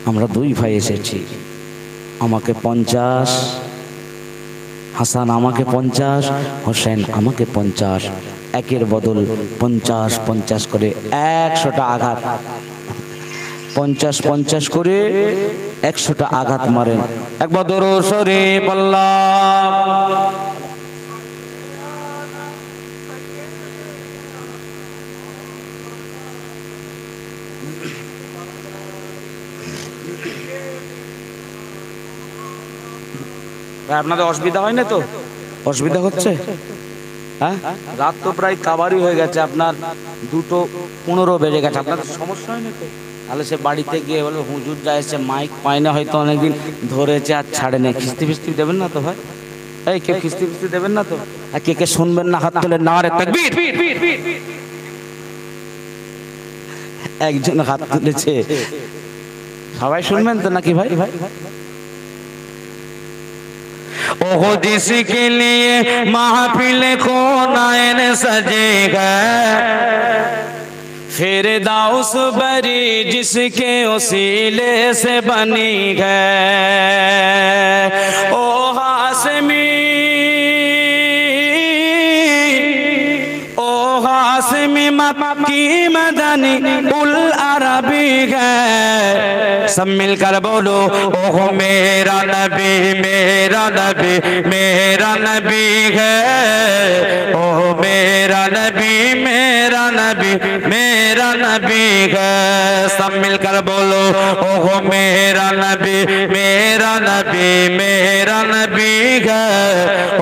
আমরা দুই ভাই এসেছি, আমাকে 50, হাসান আমাকে 50, হোসেন আমাকে 50, একের বদল 50-50 করে 100টা আঘাত, 50-50 করে 100টা আঘাত মারেন। একবার দরুদ শরীফ আল্লাহ। আপনাদের অসুবিধা হয় না তো? অসুবিধা হচ্ছে? হ্যাঁ, রাত তো প্রায় কাবারই হয়ে গেছে, আপনার 2:15 বেজে গেছে, আপনাদের সমস্যা হয় না তো? তাহলে সে বাড়িতে গিয়ে বলে হুজুর যা এসে মাইক পায় না, হয়তো অনেকদিন ধরেছে আর ছাড়ে নেই, খিস্তি ফিস্তি দেবেন না তো ভাই? এই কেউ খিস্তি ফিস্তি দেবেন না তো? আর কে কে শুনবেন না হাত তুলে নারে তাকবীর। একজন হাত তুলেছে, সবাই শুনবেন তো নাকি ভাই? ओहो जिसके लिए महफिल कोनाइन सजे गए, फिरदौस बरी जिसके उसीले से बनी गए। ओ हाशमी मक्की मदनी उल अरबी है, सब मिलकर बोलो ओह मेरा नबी मेरा नबी मेरा नबी है, ओह मेरा नबी मेरा नबी मेरा नबी है। सब मिलकर बोलो ओह मेरा नबी मेरा नबी मेरा नबी है,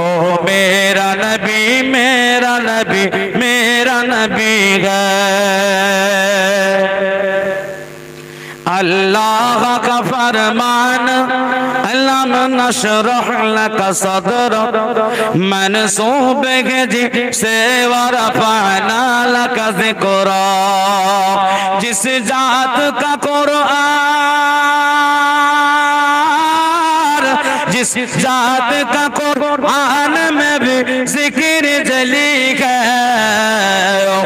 ओह मेरा नबी मेरा नबी मेरा नबी है। अल्लाह का फरमान अलम नशरह लका सदरक मंसूब है जिसे वरफअना लका ज़िक्रा जिस जात का कुरान जिस जात का कुरान में भी जिक्र जली है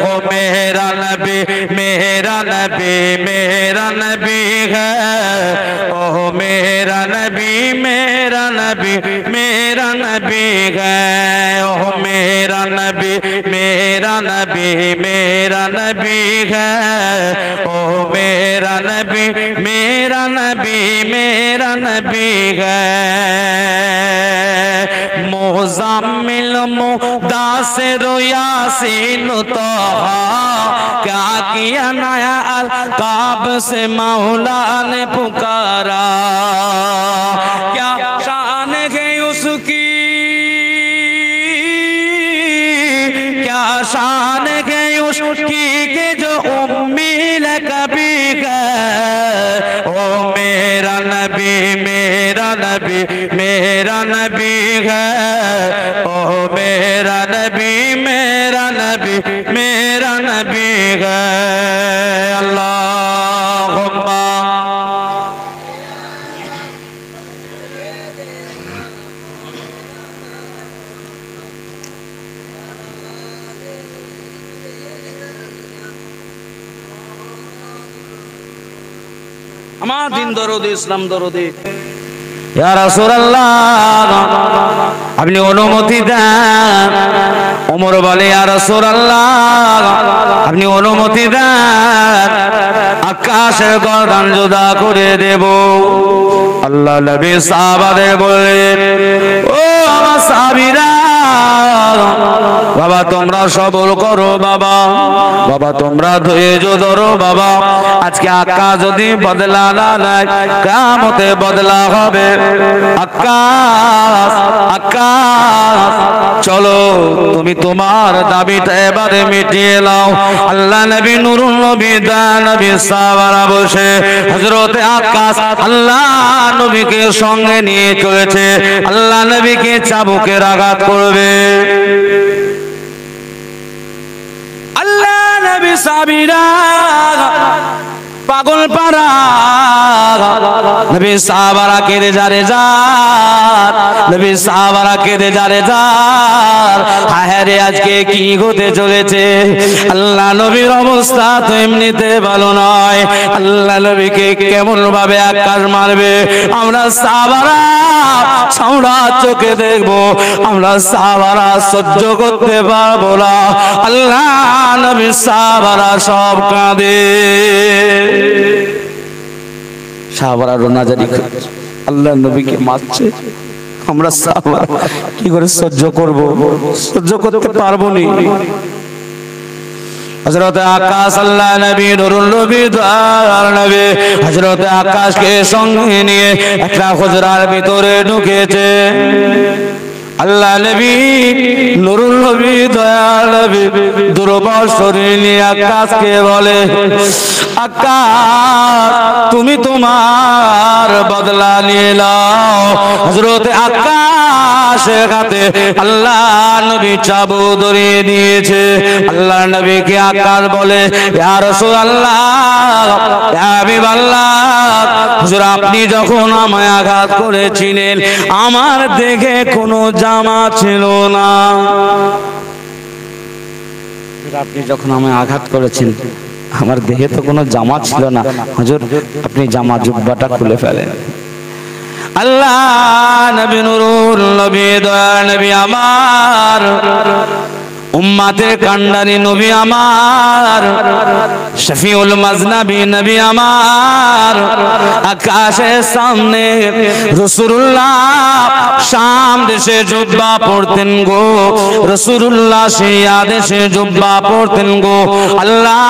ओ मेरा नबी मेरा नबी मेरा नबी है ओ मेरा नबी मेरा नबी मेरा नबी है ओ मेरा नबी मेरा नबी मेरा नबी है ओ मेरा नबी मेरा नबी मेरा नबी है मुज़म्मिल मुदासिर यासीन तहा क्या किया नया अलकाब से मौला ने पुकारा क्या शान है उसकी क्या शान है उसकी के जो उम्मीद कभी गए ओ मेरा नबी मेरा नबी मेरा नबी है ओ मेरा नबी मेरा नबी मेरा नबी है अल्लाहुम्मा আমার দিন দরদি ইসলাম দরদি ইয়া রাসূলুল্লাহ আপনি অনুমতি দেন ওমর বলে ইয়া রাসূলুল্লাহ আপনি অনুমতি দেন আকাশের গর্দান জুদা করে দেব আল্লাহ নবী সাহাবাদের বললেন ও আমার সাহাবীরা বাবা তোমরা সবর করো বাবা বাবা তোমরা ধৈর্য ধরো বাবা আজকে আকাশ যদি বদলা না নেয় কিয়ামতে বদলা হবে আকাশ আকাশ চলো তুমি তোমার দাবিটা এবারে মিটিয়ে নাও আল্লাহ নবী নুরুল নবী দা নবী সাহাবারা বসে হযরতে আকাশ আল্লাহ নবীকে সঙ্গে নিয়ে চলেছে আল্লাহ নবীকে চাবুকের আঘাত করবে আল্লাহ নবী সাহাবীরা পাগল পারা নবী সাহাবারা কেঁদে যারে যার নবী সাহাবারা কেঁদে যারে যার হায় রে আজকে কি হতে চলেছে আল্লাহ নবীর অবস্থা তো এমনিতে ভালো নয় আল্লাহ নবীকে কেমন ভাবে আকাশ মারবে আমরা সাহাবারা ছাউড়া চোখে দেখবো আমরা সাহাবারা সহ্য করতে পারবো না আল্লাহ নবী সাহাবারা সব কাঁদে সাহাবারা রোনাজারি আল্লাহ নবীকে মারছে আমরা সাহাবারা কি করে সহ্য করব সহ্য করতে পারবো না হযরত আকাশ আল্লাহ নবী নুরুল নবী দয়ার নবী হযরত আকাশকে সঙ্গে নিয়ে একটা হুজরার ভিতরে ঢুকেছে আল্লাহ নবী নুরুল নবী দয়ার নবী দুর্বল শরীর নিয়ে আকাশকে বলে আকাশ তুমি তোমার বদলা নিয়ে নাও হযরত আকাশের হাতে আল্লাহ নবী চাবুক ধরিয়ে দিয়েছে আল্লাহ নবীকে আকাশ বলে ইয়া রাসূলুল্লাহ ইয়া হাবিবাল্লাহ হুজুর আপনি যখন আমায় আঘাত করেছিলেন আমার দেখে কোনো জামা ছিল না আপনি যখন আমায় আঘাত করেছেন আমার দেহে তো কোনো জামা ছিল না হুজুর আপনি জামা জুব্বাটা খুলে ফেলেন আল্লাহ নবী নুরুল নবী দয়া নবী আমার উম্মতের কান্ডারি নবী আমার শফিউল মাজনবী নবী আমার আকাশের সামনে রাসূলুল্লাহ শাম দেশে জুব্বা পরতেন গো রাসূলুল্লাহ সিরিয়া দেশে জুব্বা পরতেন গো আল্লাহ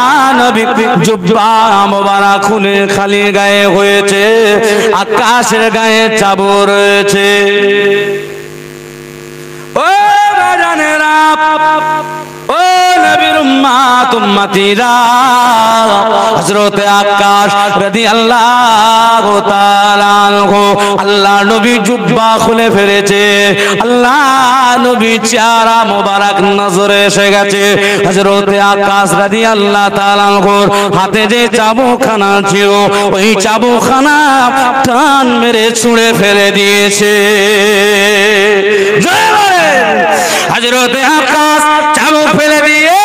নবী জুব্বা মোবারক খুলে খালি গায়ে হয়েছে আকাশের গায়ে চাবুক রয়েছে ও জানেরা ও নবীর উম্মত উম্মতিরা হযরত আকাশ রাদিয়াল্লাহু তাআলা আনহু আল্লাহ নবী জুব্বা খুলে ফেলেছে, আল্লাহ নবী চেহারা মোবারক নজরে এসে গেছে। হযরত আকাশ রাদিয়াল্লাহু তাআলা আনহুর হাতে যে চাবুকখানা ছিল ওই চাবুকখানা টান মেরে ছুঁড়ে ফেলে দিয়েছে। জয় বলেন। হযরত আকাশ চাবুক ফেলে দিয়ে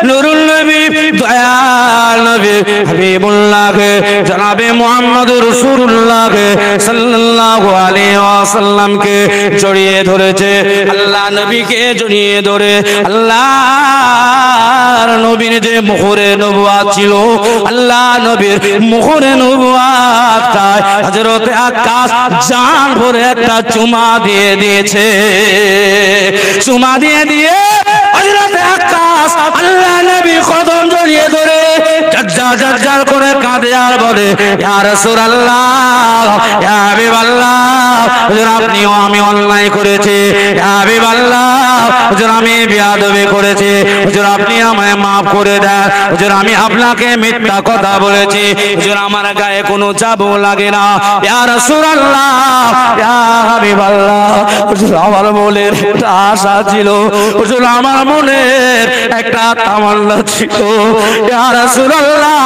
নুরুল নবী দয়াল নবী হাবিবুল্লাহকে জনাবে মুহাম্মদুর রাসূলুল্লাহকে সাল্লাল্লাহু আলাইহি ওয়াসাল্লামকে জড়িয়ে ধরেছে। আল্লাহ নবীকে জড়িয়ে ধরে আল্লাহর নবীর যে মুখরে নবুয়ত ছিল, আল্লাহ নবীর মুখরে নবুয়তটায় হযরত আকাশ জান ভরে একটা চুমা দিয়ে দিয়েছে। চুমা দিয়ে দিয়ে হযরত আকাশ আল্লাহ নবী কদম জড়িয়ে ধরে জাজ্জার করে কাঁদে আর বলে, ইয়া রাসূলুল্লাহ, ইয়া হাবিবাল্লাহ, হুজুর আপনিও আমি অন্যায় করেছি, ইয়া হাবিবাল্লাহ, হুজুর আমি বেয়াদবি করেছি, হুজুর আপনি আমায় maaf করে দেন, হুজুর আমি আপনাকে মিথ্যা কথা বলেছি, হুজুর আমার গায়ে কোনো চাবুক লাগে না, ইয়া রাসূলুল্লাহ, ইয়া হাবিবাল্লাহ, হুজুর আমার মনের একটা আশা ছিল, হুজুর আমার মনের একটা তামান্না ছিল, ইয়া রাসূলুল্লাহ,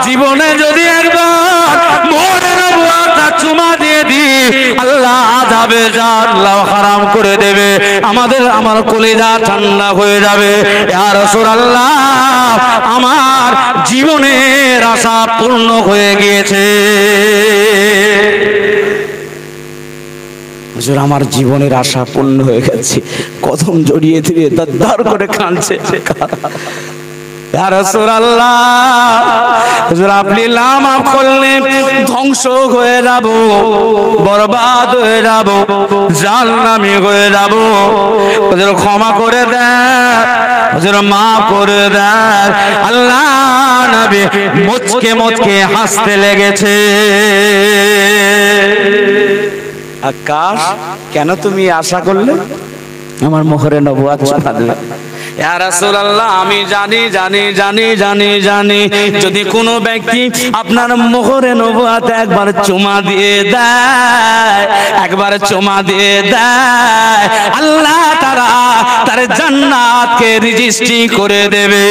জীবনে যদি একবার মনের নবুয়তটা চুমা দিয়ে দিই, আল্লাহ আযাবে জান্নাত হারাম করে দেবে, আমার কলিজা ঠান্ডা হয়ে যাবে। ইয়া রাসূলুল্লাহ, আমার জীবনের আশা পূর্ণ হয়ে গিয়েছে। হুজুর আমার জীবনের আশা পূর্ণ হয়ে গেছে। কদম জড়িয়ে দিয়ে দাঁড় করে কাঁদছে। ইয়া রাসূলুল্লাহ, হুজুর আপনি মাফ করলে ধ্বংস হয়ে যাব, বরবাদ হয়ে যাব, জাহান্নামী হয়ে যাব, হুজুর ক্ষমা করে দেন, হুজুর মাফ করে দেন। আল্লাহ নবী মুচকে মুচকে হাসতে লেগেছে। আকাশ, কেন তুমি আশা করলে? আমার মুখরে নবুয়ত চুমা দিলে। ইয়া রাসূলুল্লাহ, আমি জানি যদি কোনো ব্যক্তি আপনার মুখরে নবুয়ত একবার চুমা দিয়ে দেয়, আল্লাহ তাআলা তার জান্নাতকে রেজিস্ট্রি করে দেবে,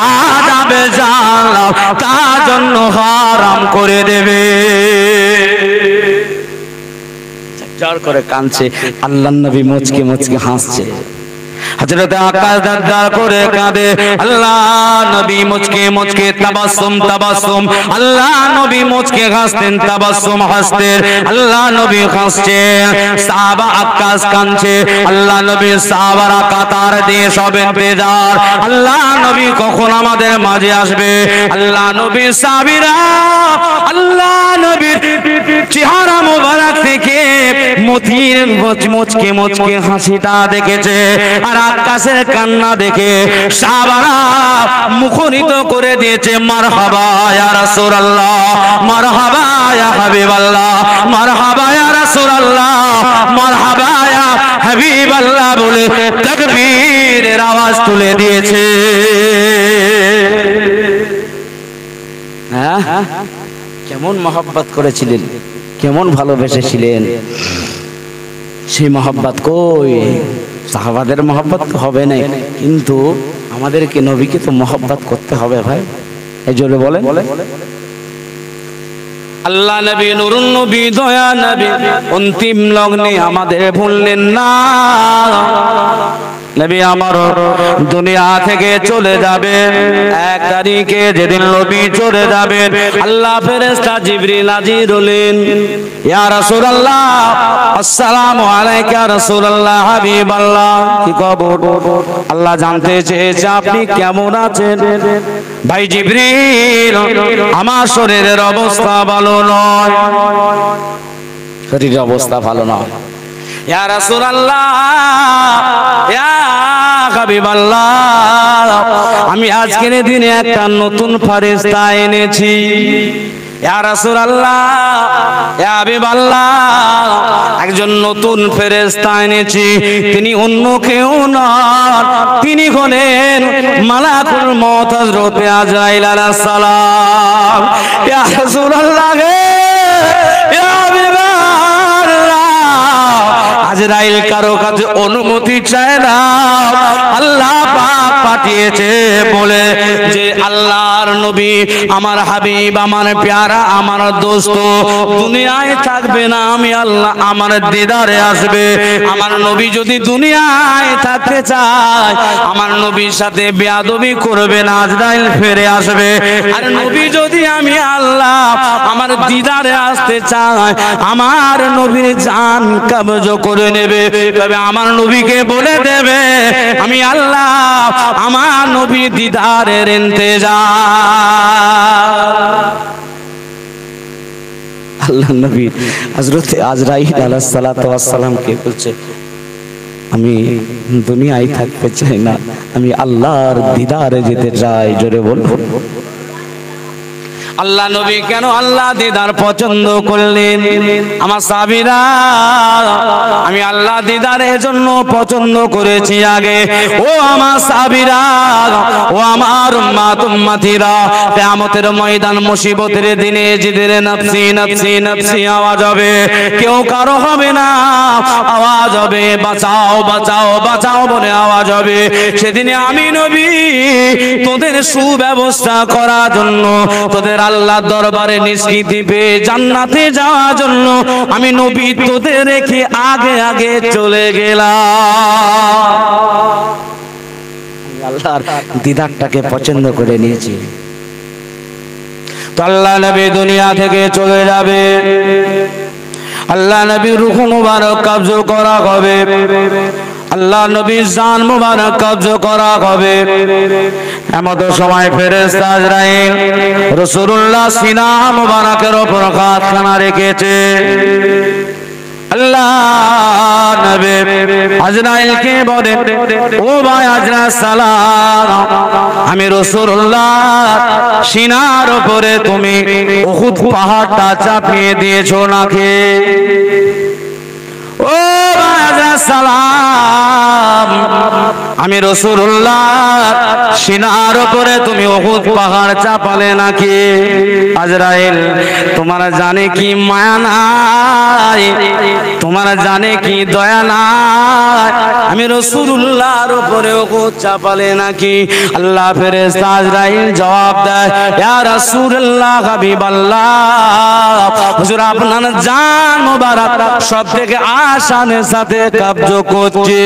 আযাবে জান্নাত তার জন্য হারাম করে দেবে। জোর করে কাঁদছে, আল্লাহর নবী মুচকে মুচকে হাসছে। হযরত আকাশ দাঁড় করে কাঁদে, আল্লাহ নবী মুচকে মুচকে তাবাসসুম, আল্লাহ নবী মুচকে হাসতেন, তাবাসসুম হাসতেন, আল্লাহ নবী হাসছেন, সাহাবা আকাশ কাঁদছে, আল্লাহ নবী সাহাবারা কাতার দিয়ে সব ইন্তজার, আল্লাহ নবী কখন আমাদের মাঝে আসবে। আল্লাহ নবী সাহাবীরা আল্লাহ নবীর চেহারা মোবারক থেকে মতির মুচকে মুচকে হাসিটা দেখেছে, আর আকাশের কান্না দেখে সাহাবারা মুখরিত করে দিয়েছে, মারহাবা ইয়া রাসূলুল্লাহ, মারহাবা ইয়া হাবিবাল্লাহ, মারহাবা ইয়া রাসূলুল্লাহ, মারহাবা ইয়া হাবিবাল্লাহ বলে তাকবীরের আওয়াজ তুলে দিয়েছে। হ্যাঁ, কেমন মহব্বত করেছিলেন, কেমন ভালোবেসেছিলেন। সেই মহব্বত কই? সাহাবাদের মহব্বত তো হবে না, কিন্তু আমাদেরকে নবীকে তো মহব্বত করতে হবে ভাই। এই জোরে বলেন। আল্লাহ নবী নুরুন নবী দয়া নবী অন্তিম লগ্নে আমাদের ভুললেন না। নবী আমার দুনিয়া থেকে চলে যাবেন 1 তারিখে, যেদিন নবী চলে যাবেন আল্লাহ ফেরেশতা জিবরিল হাজির হলেন। ইয়া রাসূলুল্লাহ, আসসালামু আলাইকা ইয়া রাসূলুল্লাহ, হাবিবাল্লাহ, কি খবর? আল্লাহ জানতে চেয়েছে আপনি কেমন আছেন। ভাই জিবরিল, আমার শরীরের অবস্থা ভালো নয়, শরীরের অবস্থা ভালো নয়। ইয়া রাসূলুল্লাহ, ইয়া হাবিবাল্লাহ, আমি আজকের দিনে একটা নতুন ফেরেশতা এনেছি। ইয়া রাসূলুল্লাহ, ইয়া হাবিবাল্লাহ, একজন নতুন ফেরেশতা এনেছি, তিনি অন্য কেউ নন, তিনি হলেন মালাকুল মউত হযরতে আজরাইল আলাইহিস সালাম। ইয়া রাসূলুল্লাহ, ইয়া হাবিবাল্লাহ, আজরাইল কারো কাছে অনুমতি চায় না, আল্লাহ পাক পাঠিয়েছে বলে যে আল্লাহর নবী আমার হাবিব, আমার প্যারা, আমার দোস্ত দুনিয়ায় থাকবে না, আমি আল্লাহ আমার দিদারে আসবে। আমার নবী যদি দুনিয়ায় থাকতে চায়, আমার নবীর সাথে বেয়াদবি করবে না, আজরাইল ফিরে আসবে। আর নবী যদি আমি আল্লাহ আমার দিদারে আসতে চায়, আমার নবীর জান কবজ করে নেবে। তবে আমার নবীকে বলে দেবে আমি আল্লাহ আমার নবী দিদারের ইন্তজার। আল্লাহ নবী হযরতে আজরাইল আলাইহিস সালাতু ওয়াস সালামকে বলছে আমি দুনিয়ায় থাকতে চাই না, আমি আল্লাহর দিদারে যেতে চাই। জোরে বলবো আল্লাহ নবী কেন আল্লাহ দিদার পছন্দ করলেন? আমার সাহাবীরা, আমি আল্লাহ দিদারের জন্য পছন্দ করেছি আগে। ও আমার সাহাবীরা, ও আমার উম্মত উম্মতিরা, কিয়ামতের ময়দান মুসিবতের দিনে জিদের নফসি নফসি নফসি আওয়াজ হবে, কেউ কারো হবে না, আওয়াজ হবে বাঁচাও বাঁচাও বাঁচাও বলে আওয়াজ হবে। সেদিনে আমি নবী তোদের সুব্যবস্থা করার জন্য, তোদের আল্লাহ দরবারে নিষ্কৃতি পেয়ে জান্নাতে যাওয়ার জন্য আমি নবী তোদের রেখে আগে আগে চলে গেলাম। আল্লাহর দিদারটাকে পছন্দ করে নিয়েছি। তো আল্লাহ নবী দুনিয়া থেকে চলে যাবে, আল্লাহ নবীর রূহ মুবারক কবজ করা হবে, আল্লাহ নবীর জান মুবারক কবজ করা হবে। এমত সময় ফেরেশতা আজরাইল রাসূলুল্লাহ সিনা মুবারকের উপর হাতখানা রেখেছে। আল্লাহ নবী আজরাইলকে বলে, ও ভাই আজরাইল সালাম, আমি রাসূলুল্লাহ সিনার উপরে তুমি উহুদ পাহাড়টা চাপিয়ে দিয়েছো নাকি? ও ভাই আজরাইল সালাম, আমি রাসূলুল্লাহ সিনার উপরে তুমি উহুদ পাহাড় চাপালে নাকি? আজরাইল, তোমার জানে কি মায়া নাই, তোমার জানে কি দয়া নাই, আমি রাসূলুল্লাহর উপরে উহুদ চাপালে নাকি? আল্লাহ ফেরেশতা আজরাইল জবাব দেয়, ইয়া রাসূলুল্লাহ হাবিবাল্লাহ, হুজুর আপনার জান মুবারক সবথেকে আসানের সাথে কবজ করছে।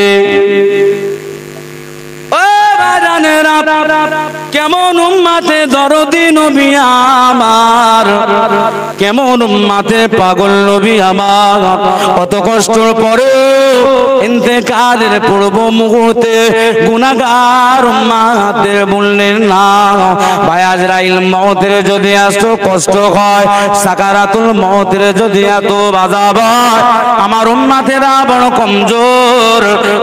কেমন উম্মতে দরদি নবী আমার, কেমন উম্মতে পাগল নবী আমার, কত কষ্টর পরে ইন্তেকালের পূর্ব মুহূর্তে গুনাহগার উম্মতদের বললেন না ভাই আজরাইল মওতের যদি এত কষ্ট হয়, সাকারাতুল মওতের যদি এত আযাব হয়, আমার উম্মতেরা বড় কমজোর,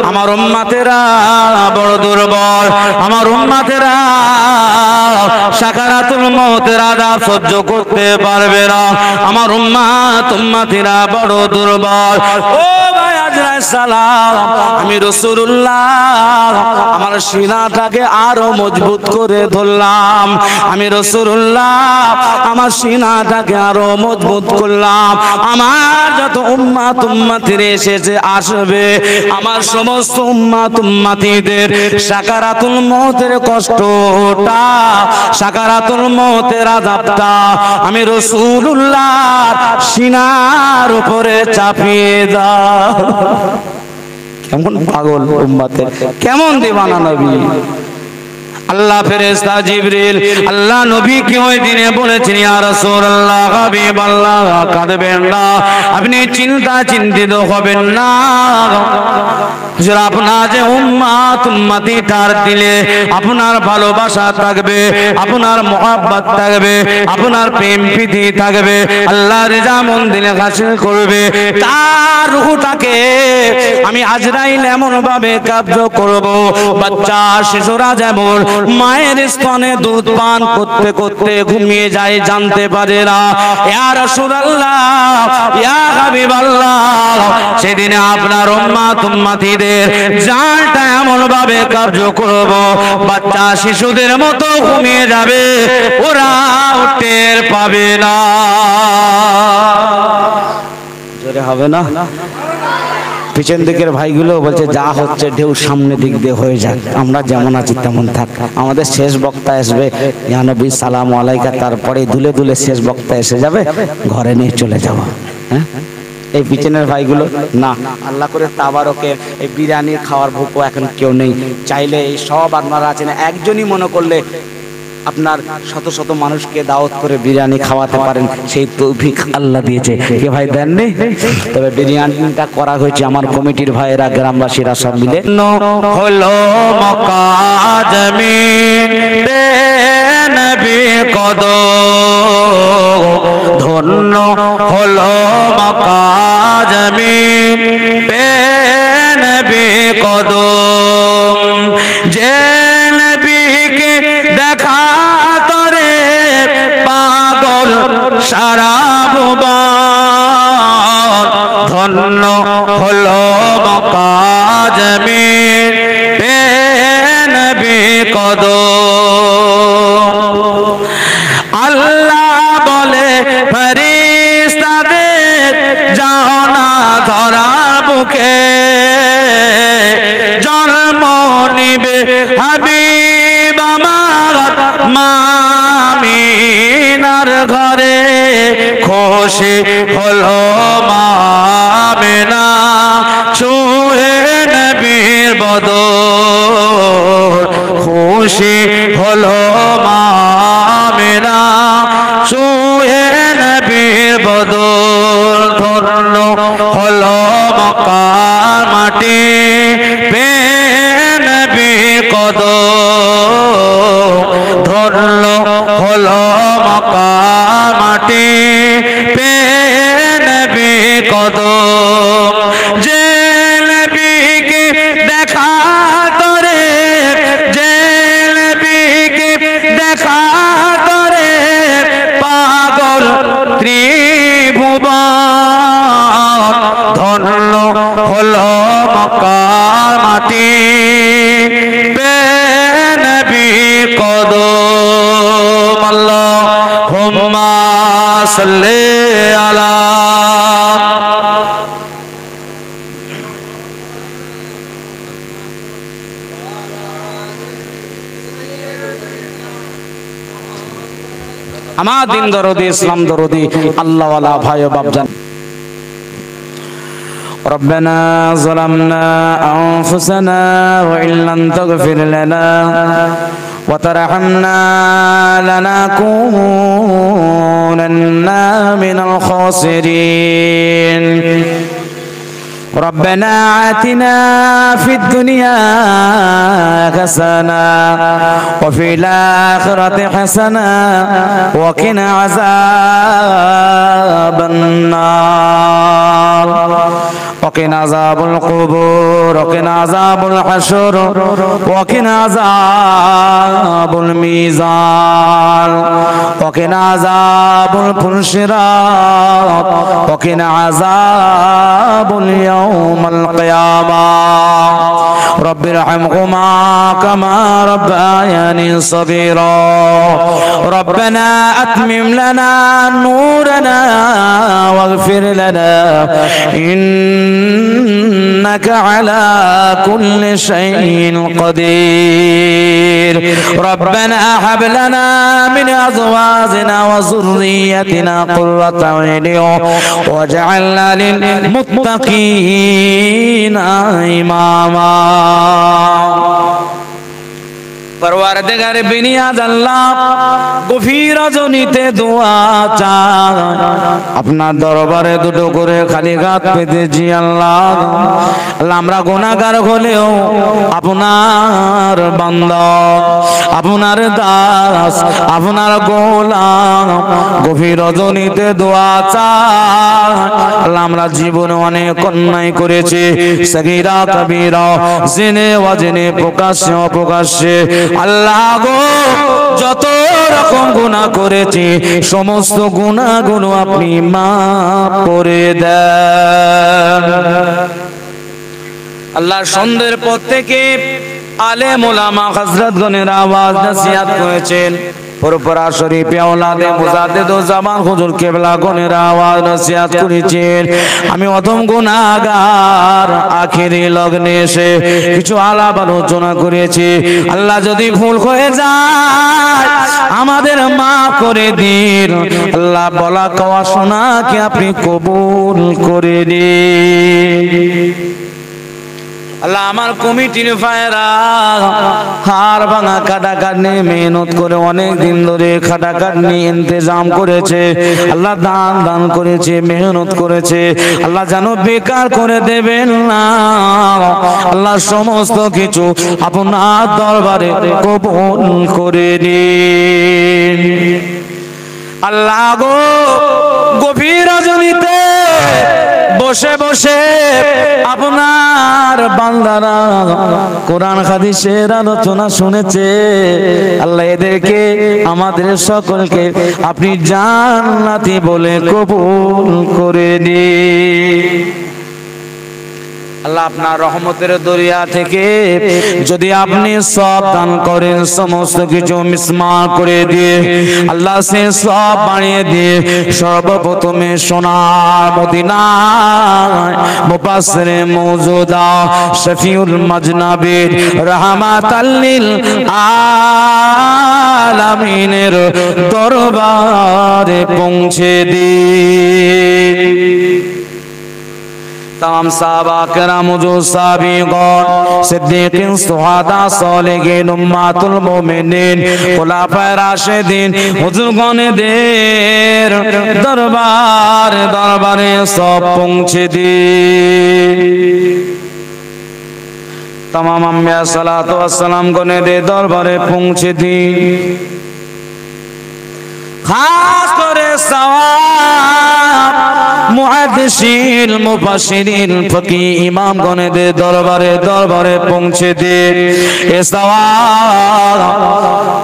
আমার উম্মতেরা বড় দুর্বল, আমার উম্মতেরা সাকারাতুল মওতের আযাব সহ্য করতে পারবে না, আমার উম্মতেরা বড় দুর্বল। ও ভাই আজরাইল সালাম, আমি রাসূলুল্লাহ আমার সিনাটাকে আরো মজবুত করে ধরলাম, আমি রাসূলুল্লাহ আমার সিনাটাকে আরো মজবুত করলাম। আমার যত উম্মত উম্মতিরা এসেছে আসবে, আমার সমস্ত উম্মত উম্মতিদের সাকারাতুল মওতের কষ্টটা, সাকারাতুল মওতের আযাবটা আমি রাসূলুল্লাহ সিনার উপরে চাপিয়ে দাও। কেমন পাগল উম্মতের, কেমন দিওয়ানা নবী। আল্লাহ ফেরেশতা জিবরিল আল্লাহ নবীকে ওই দিনে বলেছেন, ইয়া রাসূলুল্লাহ হাবিবাল্লাহ, কাঁদবেন না, আপনি চিন্তিত হবেন না, হুজুর আপনার যে উম্মত উম্মতি তার দিলে আপনার ভালোবাসা থাকবে, আপনার মুহাব্বত থাকবে, আপনার প্রেম প্রীতি থাকবে, আল্লাহ রিজা মন দিলে হাসিল করবে, তার রূহটাকে আমি আজরাইল এমন ভাবে কার্য করব, বাচ্চা শিশুরা যেমন মায়ের স্তনে দুধ পান করতে করতে ঘুমিয়ে যায়, জানতে পারে না। ইয়া রাসূলুল্লাহ, ইয়া হাবিবাল্লাহ, সেদিনে আপনার উম্মত উম্মতিদের জানটা এমন ভাবে কার্য করব, বাচ্চা শিশুদের মতো ঘুমিয়ে যাবে, ওরা টের পাবে না। জোরে হবে না? পিছন দিকের ভাইগুলো বলছে যা হচ্ছে ঢেউ সামনে দিক দিয়ে হয়ে যাক, আমরা যেমন আছি তেমন থাক। আমাদের শেষ বক্তা আসবে, ইয়া নবী সালাম আলাইকা, তারপরে দুলে দুলে শেষ বক্তা এসে যাবে, ঘরে নিয়ে চলে যাব। হ্যাঁ, এই পিছনের ভাইগুলো না, আল্লাহ করে তাবারকে এই বিরিয়ানি খাওয়ার ভুকো এখন কেউ নেই। চাইলে এই সব আপনারা আছেন, একজনই মনে করলে আপনার শত শত মানুষকে দাওয়াত করে বিরিয়ানি খাওয়াতে পারেন, সেই তৌফিক আল্লাহ দিয়েছে। কে ভাই দেননি? তবে বিরিয়ানিটা করা হয়েছে আমার কমিটির ভাইয়েরা, গ্রামবাসীরা সব মিলে। হলো মক্কা জমিন রে নবী কদম, ধন্য হলো মক্কা জমিন রে নবী কদম, যে নবীকে দেখা তরে পাগল সারা ভুবন, ধন্য হলো মক্কা জমিন রে নবী কদম। আল্লাহ বলে ফেরেশতাদের যাও না ধরার বুকে, জন্ম নিবে হাবিব আমার মামিনার ঘরে, খুশি হলো মামিনা ছুঁয়ে নবীর বদন, খুশি হলো মামিনা ছুঁয়ে নবীর বদন, ধন্য হলো মক্কার মাটি পেয়ে নবীর কদম, ধন্য হলো মক্কার মাটি পেয়ে নবীর কদম, যে নবীকে দেখা তরে, যে নবীকে দেখা তরে পাগল ত্রিভুবন, ধন্য হলো মক্কার মাটি পেয়ে নবীর কদম। আল্লাহুম্মা সাল্লি আলা আমার দিন দরদি, ইসলাম দরদি, আল্লাহ ওয়ালা ভাই ও বাপজান। ربنا ظلمنا أنفسنا وإن لم تغفر لنا وترحمنا لنكونن من الخاسرين. ربنا آتنا في الدنيا حسنة وفي الآخرة حسنة وقنا عذاب النار وقنا عذاب القبور وقنا عذاب الحشر وقنا عذاب الميزان وقنا عذاب الفنشرات وقنا عذاب اليوم القيامة. رب ارحمهما كما ربياني صغيرا. ربنا أتمم لنا نورنا واغفر لنا إنك على كل شيء قدير. ربنا هب لنا من أزواجنا وذريتنا قرة أعين واجعلنا للمتقين إماما. পরওয়ারদিগার বিনিয়াজ আল্লাহ গভীর রজনীতে দোয়া চাই আপনার দরবারে দুটো করে খালি হাত পেতেছি আল্লাহ। আল্লাহ আমরা গুনাহগার হলেও আপনার বান্দা, আপনার দাস, আপনার গোলাম, গভীর রজনীতে দোয়া চাই আল্লাহ। আমরা জীবনে অনেক অন্যায় করেছি, সগীরা কবীরা, জেনে অজেনে, প্রকাশ্যে অপ্রকাশ্যে। আল্লাহ গো যত রকম গুনাহ করেছি সমস্ত গুনাহগুলো আপনি মাফ করে দেন আল্লাহ। সন্ধ্যের পর থেকে আলেম ওলামা হযরতগণের আওয়াজ নসিহত করেছেন, পুরপুরা শরীফে আওলাদে মুজাদ্দিদ ও জামান হুজুর কিবলা গণের আওয়াজ নসিহত করেছেন। আমি অধম গুনাহগার আখেরি লগ্নে এসে কিছু আলাপ আলোচনা করেছি। আল্লাহ যদি ভুল হয়ে যায় আমাদের মাফ করে দিন আল্লাহ। বলা কওয়া শোনা কি আপনি কবুল করে নিন আল্লাহ। আমার কমিটির ভাইরা হাড় ভাঙা কাটাকাট নিয়ে মেহনত করে অনেক দিন ধরে কাটাকাট নিয়ে ইন্তজাম করেছে আল্লাহ। দান করেছে, মেহনত করেছে আল্লাহ, যেন বেকার করে দেবেন না আল্লাহ। সমস্ত কিছু আপনার দরবারে কবুল করে নিন আল্লাহ গো। গভীর রজনীতে বসে বসে আপনার বান্দারা কোরআন হাদিসের আলোচনা শুনেছে আল্লাহ। এদেরকে আমাদের সকলকে আপনি জান্নাতি বলে কবুল করে নিন আল্লাহ। আপনার রহমতের দরিয়া থেকে যদি আপনি সব দান করেন সমস্ত কিছু মিসমার করে দিয়ে আল্লাহ সে সব বাড়িয়ে দিয়ে সর্বপ্রথমে সোনার মদিনায় মুফাসসিরে মওজুদা শফিউল মাজনাবির রাহমাতাল লিল আলামিনের দরবারে পৌঁছে দিন। तमाम साहबा करम जो साबिगौन सिद्दीकीन शुहदा सालिहीन उम्मतुल मोमिनीन खुलाफाए राशिदीन हुजूरगण देर दरबारे सब पहुँचे दिन। तमाम अंबिया सलातो वस्सलाम गने दे दरबारे पहुँचे दिन। खास करे सवाब मुहद्दिसिन मुफास्सिरिन फकीह इमाम गने दे दरबारे पहुँचे दे। ए सवाब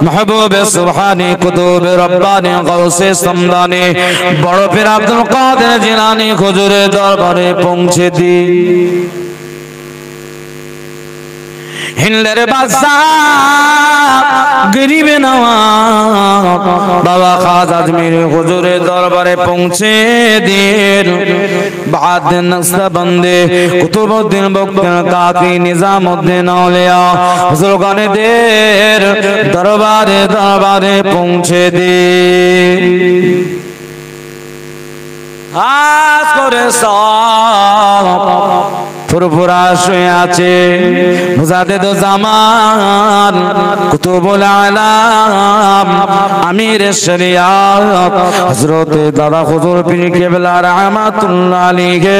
महबूब सुब्हानी कुतुब रब्बानी गौसे समदानी बड़ो पीर अब्दुल कादिर जिलानी हुजूरे दरबारे पहुँचे दे। हिंदर बादशाह गरीब नवाब बाबा खास आजमीर हुजूरे दरबारे पहुँचे दिन। बाद नक्शबंदी कुतुबुद्दीन बख्तियार निजामुद्दीन औलिया हुजूरगण देर दरबारे पहुँचे दिन। आज करे सब ফুরফুরা শুয়ে আছে মুজাদ্দিদ জামান কুতুবুল আলাম আমির শরিয়াত হযরত দাদা হুজুর পীর কিবলা রাহমাতুল্লাহ আলাইহি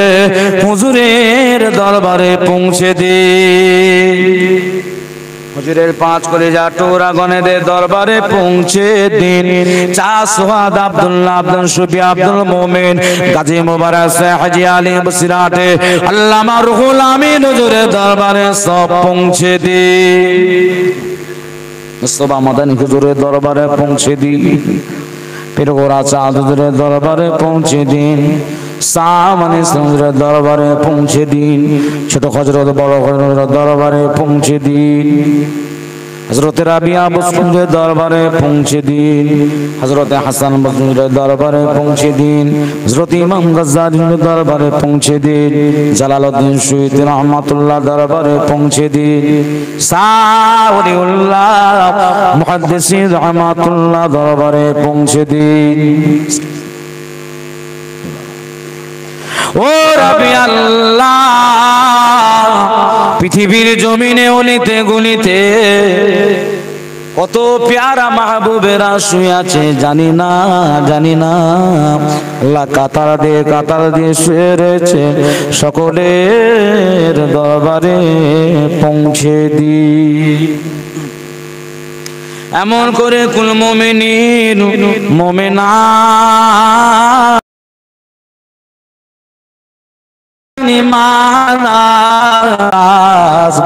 হুজুরের দরবারে পৌঁছে দিন। হুজুরের পাঁচ কলিজা টুরা গনে দে দরবারে পৌঁছে দিন। চা সোহাদ আব্দুল্লাহ আব্দুল শফি আব্দুল মুমিন গাজী মুবারক হাজী আলী বসিরাটে আল্লামা রুহুল আমিন হুজুরের দরবারে সব পৌঁছে দিন। মুস্তাফা মাদানী হুজুরের দরবারে পৌঁছে দিন। পীর গোরা চাঁদ হুজুরের দরবারে পৌঁছে দিন। सामने समुद्र दरबारे पहुँचे दिन। छोट हजरत बड़ हजरत दरबारे पहुँचे दिन। हजरत राबिया बसुरे दरबारे पहुँचे दिन। हजरत हसन बसुरे दरबारे पहुँचे दिन। हजरत इमाम गज्जाली दरबारे पहुँचे दिन। जलालुद्दीन सुयूती रहमतुल्लाह दरबारे पहुँचे दिन। सावलिउल्लाह मुहद्दिसीन रहमतुल्लाह दरबारे पहुँचे दिन। ओ रब्बी अल्लाह पृथिवीर जमीने अलिते गलिते কত পেয়ারা মাহবুবেরা শুয়ে আছে জানি না আল্লাহ কাতার দিয়ে শুয়ে রয়েছে, সকলের দরবারে পৌঁছে দি। এমন করে কুল মুমিনিন মুমিনাত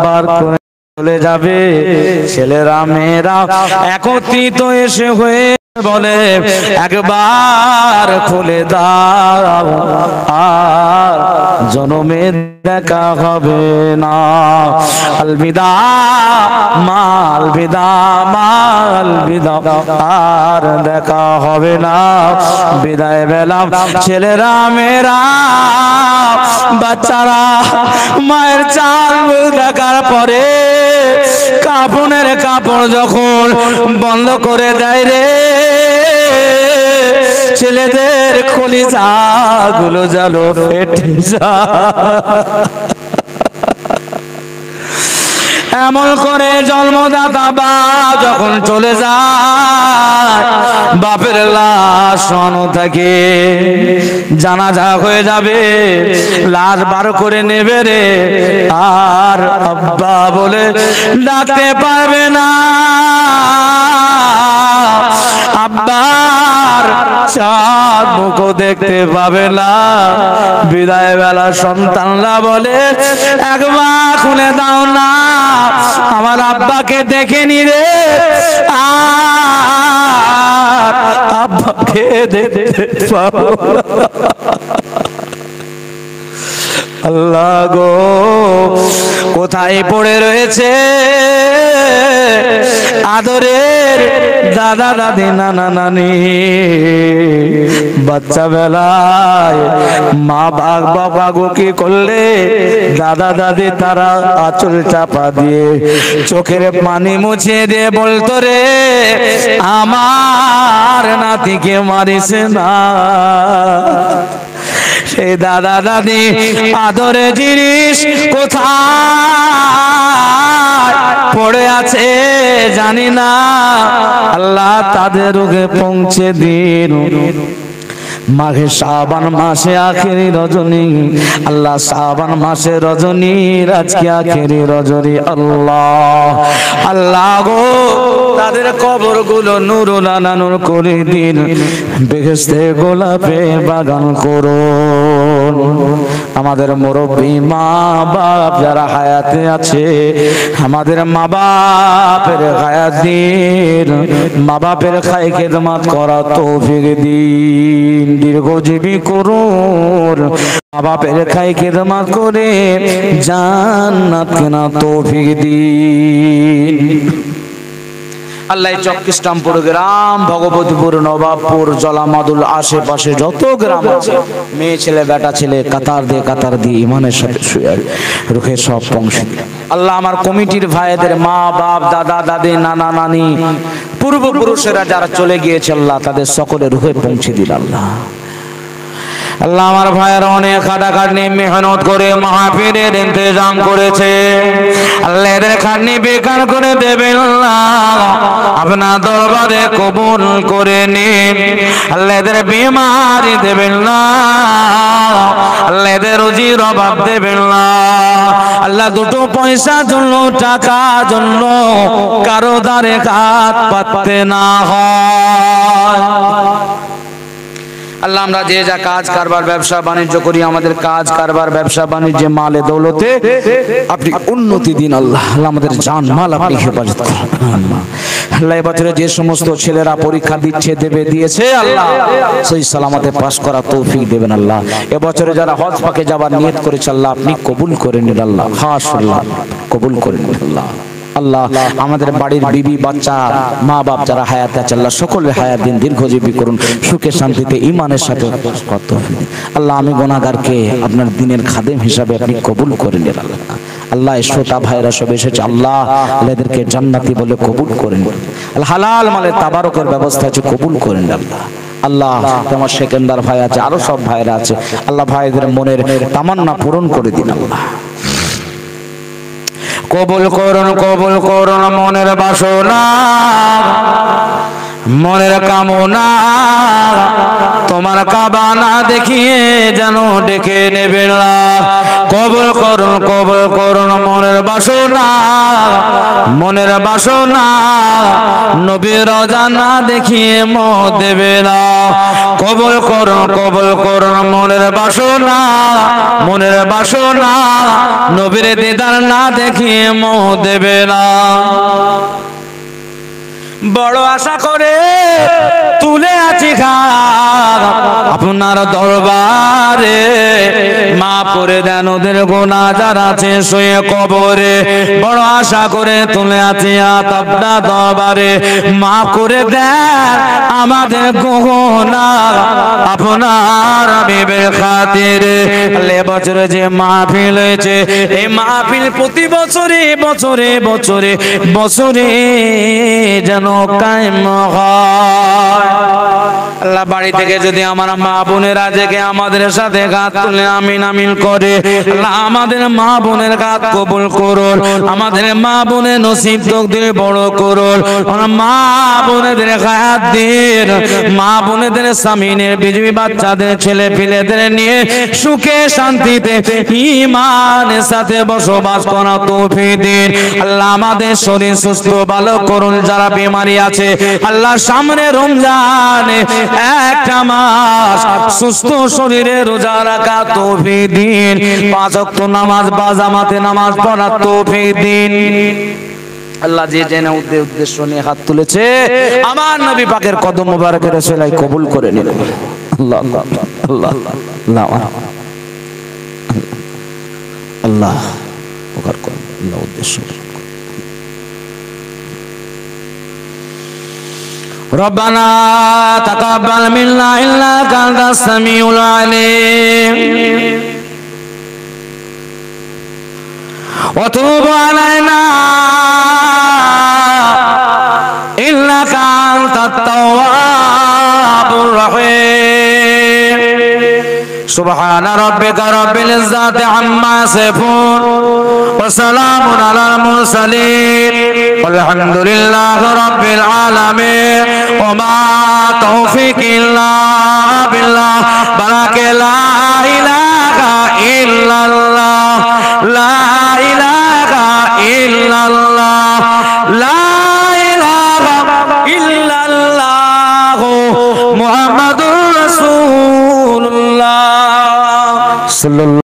বার করে চলে যাবে। ছেলেরা মেয়েরা একত্রিত এসে হয়ে বলে একবার খুলে দাও, আর জনমে দেখা হবে না। আলবিদা মালবিদা মালবিদা, আর দেখা হবে না। বিদায় বেলাম ছেলেরা মেয়েরা বাচ্চারা মায়ের চাল দেখার পরে কাপড়ের কাপড় যখন বন্ধ করে দেয় রে, ছেলেদের কলিজা গুলো জালো ফেটে যায়। এমন করে জন্মদাতা বাপ যখন চলে যায়, বাপের লাশ শোয়ানো থাকে, জানাজা হয়ে যাবে, লাশ বার করে নেবে রে, আর আব্বা বলে ডাকতে পারবে না। আব্বার চাঁদ মুখও দেখতে পাবে না। বিদায় বেলা সন্তানরা বলে একবার খুলে দাও না, আমার আব্বাকে দেখে নি রে, আর আব্বাকে দেখতে পাবো। আল্লাহ গো, কোথায় পড়ে রয়েছে আদরের দাদা দাদি নানা নানি? বাচ্চা বেলায় মা বাবা গো কি করলে, দাদা দাদি তারা আঁচল চাপা দিয়ে চোখের পানি মুছে দিয়ে বলতো রে, আমার নাতিকে মারিস না। সেই দাদা দাদি আদরের জিনিস কোথায় পড়ে আছে জানি না। আল্লাহ তাদের রোগে পৌঁছে দিন। মাঘে শাবান মাসে আখেরি রজনী, আল্লাহ শাবান মাসে রজনী, আজকে আখেরি রজনী। আল্লাহ আল্লাহ গো, তাদের কবর গুলো নূরুল আলা নূর করে দিন, বেহেশতে গোলাপে বাগান করুন। আমাদের মুরব্বী মা বাপ যারা হায়াতে আছে, আমাদের মা বাপের হায়াত দিন, মা বাপের খায় খেদমত করা তৌফিক দিন, দীর্ঘজীবী করুন। মা বাপের খায় খেদমত করে জান্নাত কেনা তৌফিক দিন। আল্লাহ চক্কিস্টামপুর গ্রাম, ভগবতীপুর, নবাবপুর, জলামাদুল আশেপাশে যত গ্রাম আছে, মেয়ে ছেলে বেটা ছেলে কাতার দিয়ে ইমানের সাথে শুয়ে রুখে সব পৌঁছে দিন। আল্লাহ আমার কমিটির ভাইদের মা বাপ দাদা দাদি নানা নানি পূর্বপুরুষেরা যারা চলে গিয়েছে, আল্লাহ তাদের সকলে রুহে পৌঁছে দিন। আল্লাহ আল্লাহ আমার ভাইয়েরা অনেক খাটাখাটনি মেহনত করে মাহফিলের ইন্তজাম করেছে, আল্লাহ এদের খাটনি বেকার করে দেবেন না, আপনার দরবারে কবুল করে নিন। আল্লাহ এদের বিমারি দেবেন না, আল্লাহ এদের রুজির অভাব দেবেন না। আল্লাহ দুটো পয়সার জন্য টাকার জন্য কারো দ্বারে হাত পাততে না হয়। আল্লাহ আমরা যে যা কাজ কারবার ব্যবসা বাণিজ্য করি, আমাদের কাজ কারবার ব্যবসা বাণিজ্যে মালে দৌলতে আপনি উন্নতি দিন। আল্লাহ আল্লাহ আমাদের জান মাল আপনি হেফাজত করুন। আল্লাহ এবছরে যে সমস্ত ছেলেরা পরীক্ষা দিচ্ছে দিয়েছে, আল্লাহ সেই সালামতে পাস করা তৌফিক দেবেন। আল্লাহ এবছরে যারা হজ পাকে যাবার নিয়ত করেছে, আল্লাহ আপনি কবুল করে নিন। আল্লাহ খাস আল্লাহ কবুল করে নিন। আল্লাহ আল্লাহ আমাদের বাড়ির বিবি বাচ্চা মা বাপ যারা হায়াতে আছে, আল্লাহ সকলের হায়াত দিন, দীর্ঘজীবী করুন, সুখে শান্তিতে ইমানের সাথে। আল্লাহ আমি গুনাহগারকে আপনার দিনের খাদেম হিসাবে আপনি কবুল করে নিন। আল্লাহ আল্লাহ শ্রোতা ভাইরা সব এসেছে, আল্লাহ এদেরকে জান্নাতি বলে কবুল করে নিন। আল্লাহ হালাল মালের তাবারকের ব্যবস্থা আছে, কবুল করে নিন। আল্লাহ আল্লাহ তোমার সেকেন্দার ভাই আছে, আরো সব ভাইরা আছে, আল্লাহ ভাইদের মনের তামান্না পূরণ করে দিন। আল্লাহ কবুল করুন মনের বাসনা মনের কামনা তোমার কাবা না দেখিয়ে যেন ডেকে নেবেন না। কবুল করুন মনের বাসনা নবীর রওজা না দেখিয়ে মোহ দেবে না। কবুল করুন মনের বাসনা নবীর দিদার না দেখিয়ে মোহ দেবে না। বড় আশা করে তুলে আছি ঘাট আপনার দরবারে, মাফ করে দেন ওদের গুনাহ যারা আছে শুয়ে কবরে। বড় আশা করে তুলে আছি আপনার দরবারে, মাফ করে দেন আমাদের গুনাহ আপনার হাবিবের খাতিরে। বছরে যে মাহফিল হয়েছে এই মাহফিল প্রতি বছরে যেন কায়েম হয়। আল্লাহ বাড়ি থেকে যদি আমার মা বোনেরা জেগে আমাদের সাথে গাত তুলে আমিন করে, আল্লাহ আমাদের মা বোনের গাত কবুল করুন, আমাদের মা বোনের নসিব তকদির বড় করুন, মা বোনেদের হায়াত দিন, মা বোনেদের স্বামীনের বিজবি বাচ্চাদের ছেলে পিলেদের নিয়ে সুখে শান্তিতে ঈমানের সাথে বসবাস করা তৌফিক দিন। আল্লাহ আমাদের শরীর সুস্থ ভালো করুন, যারা বিমারি আছে আল্লাহ সামনে রমজানে একটা মাস সুস্থ শরীরে রোজা রাখা তৌফিক দিন, 5 ওয়াক্ত নামাজ বা জামাতে নামাজ পড়া তৌফিক দিন। আল্লাহ যে জেনে উদ্দেশ্য নিয়ে হাত তুলেছে আমার নবী পাকের কদম মোবারকের সেলাই কবুল করে নিন। আল্লাহ আল্লাহ আল্লাহ আল্লাহ আল্লাহ উপকার করুন। আল্লাহ উদ্দেশ্য ربنا تقبل منا إنك أنت السميع العليم وتوب علينا إنك أنت التواب الرحيم سبحان ربك رب العزة عما يصفون وسلام على المرسلين والحمد لله رب العالمين وما توفيق إلا بالله بارك لا إله إلا الله لا إله إلا الله لا إله إلا الله محمد رسول الله صلى الله